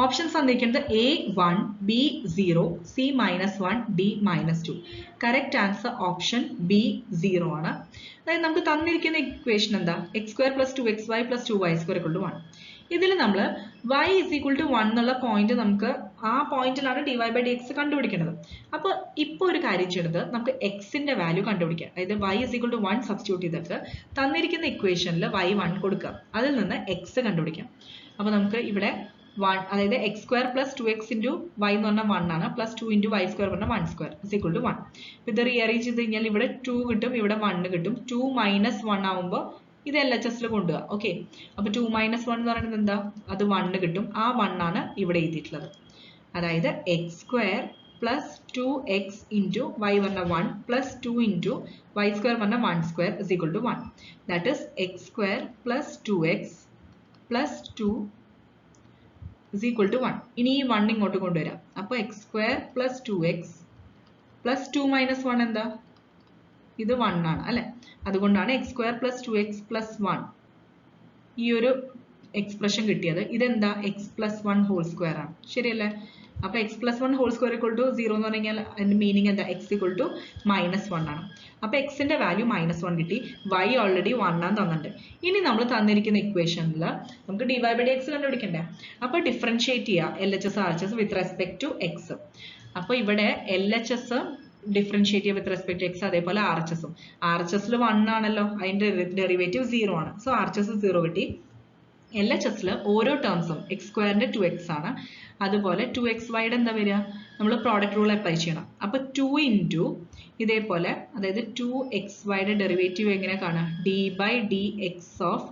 Options തന്നിരിക്കുന്നത് a 1, b 0, c minus 1, d minus 2. Correct answer option b 0 ആണ്. അതായത് നമുക്ക് തന്നിരിക്കുന്ന equation എന്താ, x square plus 2xy plus 2y square equal to 1. ഇതിൽ നമ്മൾ y is equal to 1 എന്നുള്ള point, നമുക്ക് ആ പോയിന്റിലാണ് dy by dx കണ്ടുപിടിക്കേണ്ടത്. അപ്പോൾ ഇപ്പോൾ ഒരു കാര്യം ചെയ്തത്, നമുക്ക് എക്സിന്റെ വാല്യൂ കണ്ടുപിടിക്കാം. അതായത് y is equal to 1 substitute ചെയ്തിട്ട് തന്നിരിക്കുന്ന ഇക്വേഷനിൽ y 1 കൊടുക്കാം, അതിൽ നിന്ന് x കണ്ടുപിടിക്കാം. അപ്പോൾ നമുക്ക് ഇവിടെ 1, അതായത് x square plus 2x into y എന്ന് പറഞ്ഞാൽ 1 ആണ്, പ്ലസ് 2 ഇൻറ്റു വൈ സ്ക്വയർ പറഞ്ഞാൽ 1 സ്ക്വയർ ഇസ് ഈക്വൽ ടു 1. ഇത് റീഅറേഞ്ച് ചെയ്ത് കഴിഞ്ഞാൽ ഇവിടെ 2 കിട്ടും, ഇവിടെ 1 കിട്ടും. 2 മൈനസ് 1 ആവുമ്പോൾ ഇത് എൽ എച്ച് എസിൽ കൊണ്ടുപോകാം. ഓക്കെ, അപ്പൊ 2 മൈനസ് 1 എന്ന് പറയുന്നത് എന്താ, അത് 1 കിട്ടും. ആ 1 ആണ് ഇവിടെ എഴുതിയിട്ടുള്ളത്. അതായത് x square plus 2x into y പറഞ്ഞ 1 plus 2 into y square പറഞ്ഞ 1 square is equal to 1. That is x square plus 2x plus 2 is equal to 1. ഇനി ഈ 1 ഇങ്ങോട്ട് കൊണ്ടുവരാം. അപ്പോൾ x square plus 2x plus 2 minus 1 എന്താ? ഇത് 1 ആണ് അല്ലേ? അതുകൊണ്ടാണ് x square plus 2x plus 1 ഈ ഒരു എക്സ്പ്രഷൻ കിട്ടിയത്. ഇതെന്താ? x plus 1 whole square ആണ്. ശരിയല്ലേ? അപ്പോൾ x plus 1 whole square equal to 0 എന്ന് പറഞ്ഞാൽ അതിന്റെ മീനിങ് എന്താ? x equal to -1 ആണ്. അപ്പോൾ x ന്റെ വാല്യൂ -1 കിട്ടി. y ഓൾറെഡി 1 ആണ് തന്നിട്ടുണ്ട്. ഇനി നമ്മൾ തന്നിരിക്കുന്ന ഇക്വേഷനിൽ നമുക്ക് dy by dx കണ്ടുപിടിക്കണ്ടേ? അപ്പോൾ ഡിഫറൻഷിയേറ്റ് ചെയ്യുക LHS RHS with respect to x. അപ്പോൾ ഇവിടെ LHS ഡിഫറൻഷിയേറ്റ് ചെയ്യുക വിത്ത് റെസ്പെക്ട് ടു എക്സ്, അതേപോലെ RHSഉം. RHSൽ 1 ആണല്ലോ, അതിന്റെ ഡെറിവേറ്റീവ് 0 ആണ്. സോ RHS 0 കിട്ടി. LHSൽ ഓരോ ടേംസും x സ്ക്വയറിന്റെ 2x ആണ്. അതുപോലെ 2xyയുടെ എന്താ വരിക? നമ്മൾ പ്രോഡക്റ്റ് റൂൾ അപ്ലൈ ചെയ്യണം. അപ്പോൾ 2 ഇൻറ്റു ഇതേപോലെ, അതായത് 2xyയുടെ ഡെറിവേറ്റീവ് എങ്ങനെ കാണാം? d by dx of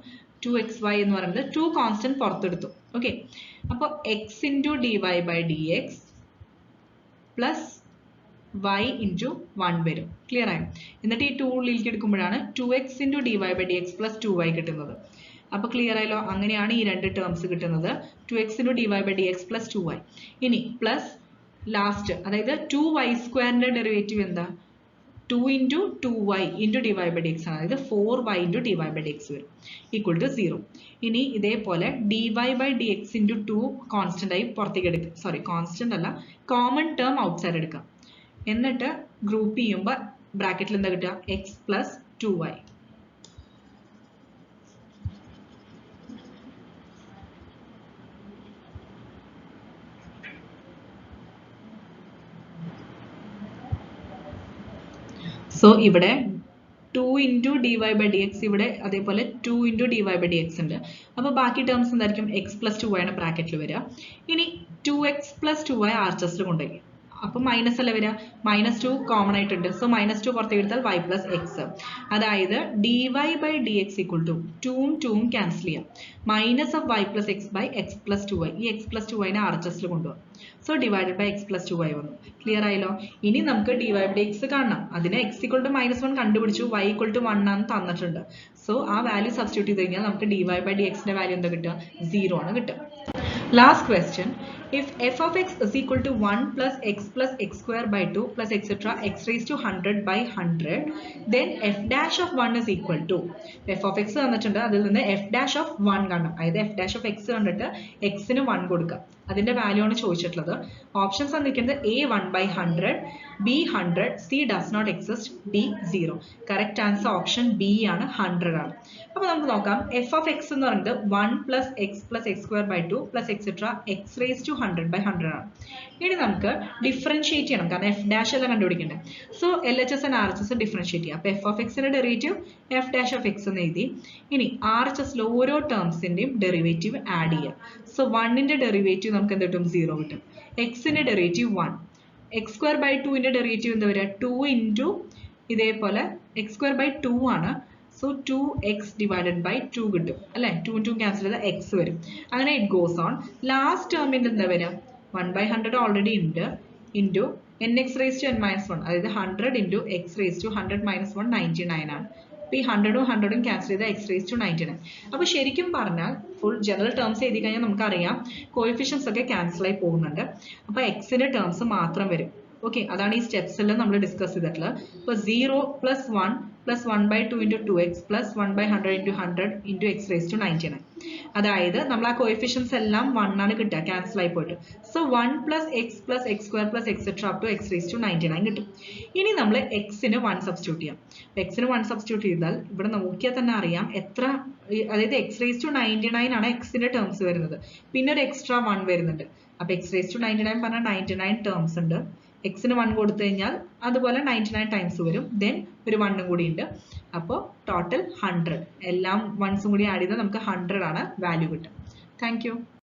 2xy എന്ന് പറയുന്നത് 2 കോൺസ്റ്റന്റ് പുറത്തെടുത്തു. ഓക്കെ, അപ്പോൾ x into dy by dx plus y into 1 വരും. ക്ലിയർ ആയി? എന്നിട്ട് ഈ 2 ഉള്ളിലേക്ക് എടുക്കുമ്പോഴാണ് 2x into dy by dx plus 2y കിട്ടുന്നത്. അപ്പോൾ ക്ലിയർ ആയല്ലോ? അങ്ങനെയാണ് ഈ രണ്ട് ടേംസ് കിട്ടുന്നത്, 2x into dy by dx plus 2y. ഇനി പ്ലസ് ലാസ്റ്റ്, അതായത് 2y സ്ക്വയറിന്റെ ഡെറിവേറ്റീവ് എന്താ? 2 into 2y into dy by dx ആണ്. അതായത് 4y into dy by dx വരും, ഈക്വൽ ടു 0. ഇനി ഇതേപോലെ dy by dx into 2 constant ആയി പുറത്തേക്ക് എടുക്കുക. സോറി, കോൺസ്റ്റന്റ് അല്ല, കോമൺ ടേം ഔട്ട്സൈഡ് എടുക്കാം. എന്നിട്ട് ഗ്രൂപ്പ് ചെയ്യുമ്പോൾ ബ്രാക്കറ്റിൽ എന്താ കിട്ടുക? x പ്ലസ് 2y. സോ ഇവിടെ 2 ഇൻറ്റു dy by dx, ഇവിടെ അതേപോലെ 2 ഇൻറ്റു dy by dx ഉണ്ട്. അപ്പോൾ ബാക്കി ടേംസ് എന്തായിരിക്കും? x പ്ലസ് 2y ആണ് ബ്രാക്കറ്റിൽ വരിക. ഇനി 2x പ്ലസ് 2y RHSൽ കൊണ്ടുപോയി, അപ്പോൾ മൈനസ് അല്ല വരിക? -2 കോമൺ ആയിട്ടുണ്ട്. സോ -2 പുറത്തേക്ക് എടുത്താൽ y പ്ലസ് എക്സ്. അതായത് dy by dx equal to 2ഉം 2ഉം ക്യാൻസൽ ചെയ്യാം, minus of y plus x by x plus 2y. ഈ x പ്ലസ് 2yനെ RHSൽ കൊണ്ടുപോകാം. സോ ഡിവൈഡഡ് ബൈ x പ്ലസ് 2y വന്നു. ക്ലിയർ ആയല്ലോ? ഇനി നമുക്ക് dy by dx കാണണം. അതിന് x ഈക്വൽ ടു -1 കണ്ടുപിടിച്ചു, y ഈക്വൽ ടു 1 ആണ് തന്നിട്ടുണ്ട്. സോ ആ വാല്യൂ സബ്സ്റ്റിറ്റ്യൂട്ട് ചെയ്ത് കഴിഞ്ഞാൽ നമുക്ക് dy by dx ന്റെ വാല്യൂ എന്താ കിട്ടുക? 0 ആണ് കിട്ടുക. Last question. If f of x is equal to 1 plus x square by 2 plus etc. x raised to 100 by 100, then f dash of 1 is equal to f of x തന്നിട്ടുണ്ട്, അതിൽ നിന്ന് f dash of 1 കാണണം. അതായത് f dash of x കണ്ടിട്ട് x ന് 1 കൊടുക്കുക. അതിന്റെ value ആണ് ചോദിച്ചിട്ടുള്ളത്. ഓപ്ഷൻസ് തന്നിരിക്കുന്നത് a 1 by 100, b 100, c does not exist, d 0. Correct answer option B ആണ്, 100 ആണ്. അപ്പോൾ നമുക്ക് നോക്കാം. f of x എന്ന് പറയുന്നത് 1 plus x square by 2 plus etc. x raised to 100 by 100 ആണ്. ഇനി നമുക്ക് ഡിഫറൻഷിയേറ്റ് ചെയ്യണം, കാരണം f dash എല്ലാം കണ്ടുപിടിക്കണ്ടേ. So LHS and RHS differentiate ചെയ്യാം. അപ്പോൾ f of x ന്റെ derivative f dash of x എന്ന് എഴുതി. ഇനി RHSൽ ഓരോ ടേംസിന്റെയും ഡെറിവേറ്റീവ് ആഡ് ചെയ്യാം. സോ 1ന്റെ ഡെറിവേറ്റീവ് നമുക്ക് എന്ത് കിട്ടും? 0 കിട്ടും. എക്സിന്റെ ഡെറിവേറ്റീവ് 1, എക്സ് സ്ക്വയർ ബൈ 2ന്റെ ഡെറിവേറ്റീവ് എന്താ വരിക? 2 ഇൻറ്റു ഇതേപോലെ എക്സ് സ്ക്വയർ ബൈ 2 ആണ്. സോ 2x ഡിവൈഡഡ് ബൈ 2 കിട്ടും അല്ലേ? 2 2 ക്യാൻസൽ ചെയ്താൽ x വരും. അങ്ങനെ ഇറ്റ് ഗോസ് ഓൺ. ലാസ്റ്റ് ടേമിന്റെ എന്താ വരിക? 1 by 100 ഓൾറെഡി ഉണ്ട്, into nx raised to n minus 1, അതായത് 100 into x raised to 100 minus 1 99 ആണ്. അപ്പോൾ ഈ 100ഉം 100ഉം ക്യാൻസൽ ചെയ്താൽ x raised to 99. അപ്പോൾ ശരിക്കും പറഞ്ഞാൽ ഫുൾ ജനറൽ ടേംസ് എഴുതി കഴിഞ്ഞാൽ നമുക്കറിയാം കോഎഫിഷ്യൻസ് ഒക്കെ ക്യാൻസൽ ആയി പോകുന്നുണ്ട്. അപ്പോൾ എക്സിന്റെ ടേംസ് മാത്രം വരും. ഓക്കെ, അതാണ് ഈ സ്റ്റെപ്സിൽ നമ്മൾ ഡിസ്കസ് ചെയ്തിട്ടുള്ളത്. ഇപ്പോൾ 0 plus 1 plus 1 by 2 into 2x plus 1 by 100 into 100 into x raised to 99. അതായത് നമ്മൾ ആ കോഎഫിഷ്യൻസ് എല്ലാം 1 ആണ് കിട്ടുക, ക്യാൻസൽ ആയി പോയിട്ട്. So 1 plus x plus x square plus etc. up to x raised to 99 കിട്ടും. ഇനി നമ്മൾ എക്സിന് 1 സബ്സ്റ്റിറ്റ്യൂട്ട് ചെയ്യാം. എക്സിന് 1 സബ്സ്റ്റിറ്റ്യൂട്ട് ചെയ്താൽ ഇവിടെ നോക്കിയാൽ തന്നെ അറിയാം എത്ര, അതായത് x raised to 99 ആണ് എക്സിന്റെ ടേംസ് വരുന്നത്. പിന്നെ ഒരു എക്സ്ട്രാ 1 വരുന്നുണ്ട്. അപ്പോൾ x raised to 99 പറഞ്ഞാൽ 99 ടേംസ് ഉണ്ട്. എക്സിന് 1 കൊടുത്തു കഴിഞ്ഞാൽ അതുപോലെ 99 ടൈംസ് വരും. ദെൻ ഒരു 1 കൂടി ഉണ്ട്. അപ്പോൾ ടോട്ടൽ 100. എല്ലാം 1s കൂടി ആഡ് ചെയ്താൽ നമുക്ക് 100 ആണ് വാല്യൂ കിട്ടും. Thank you.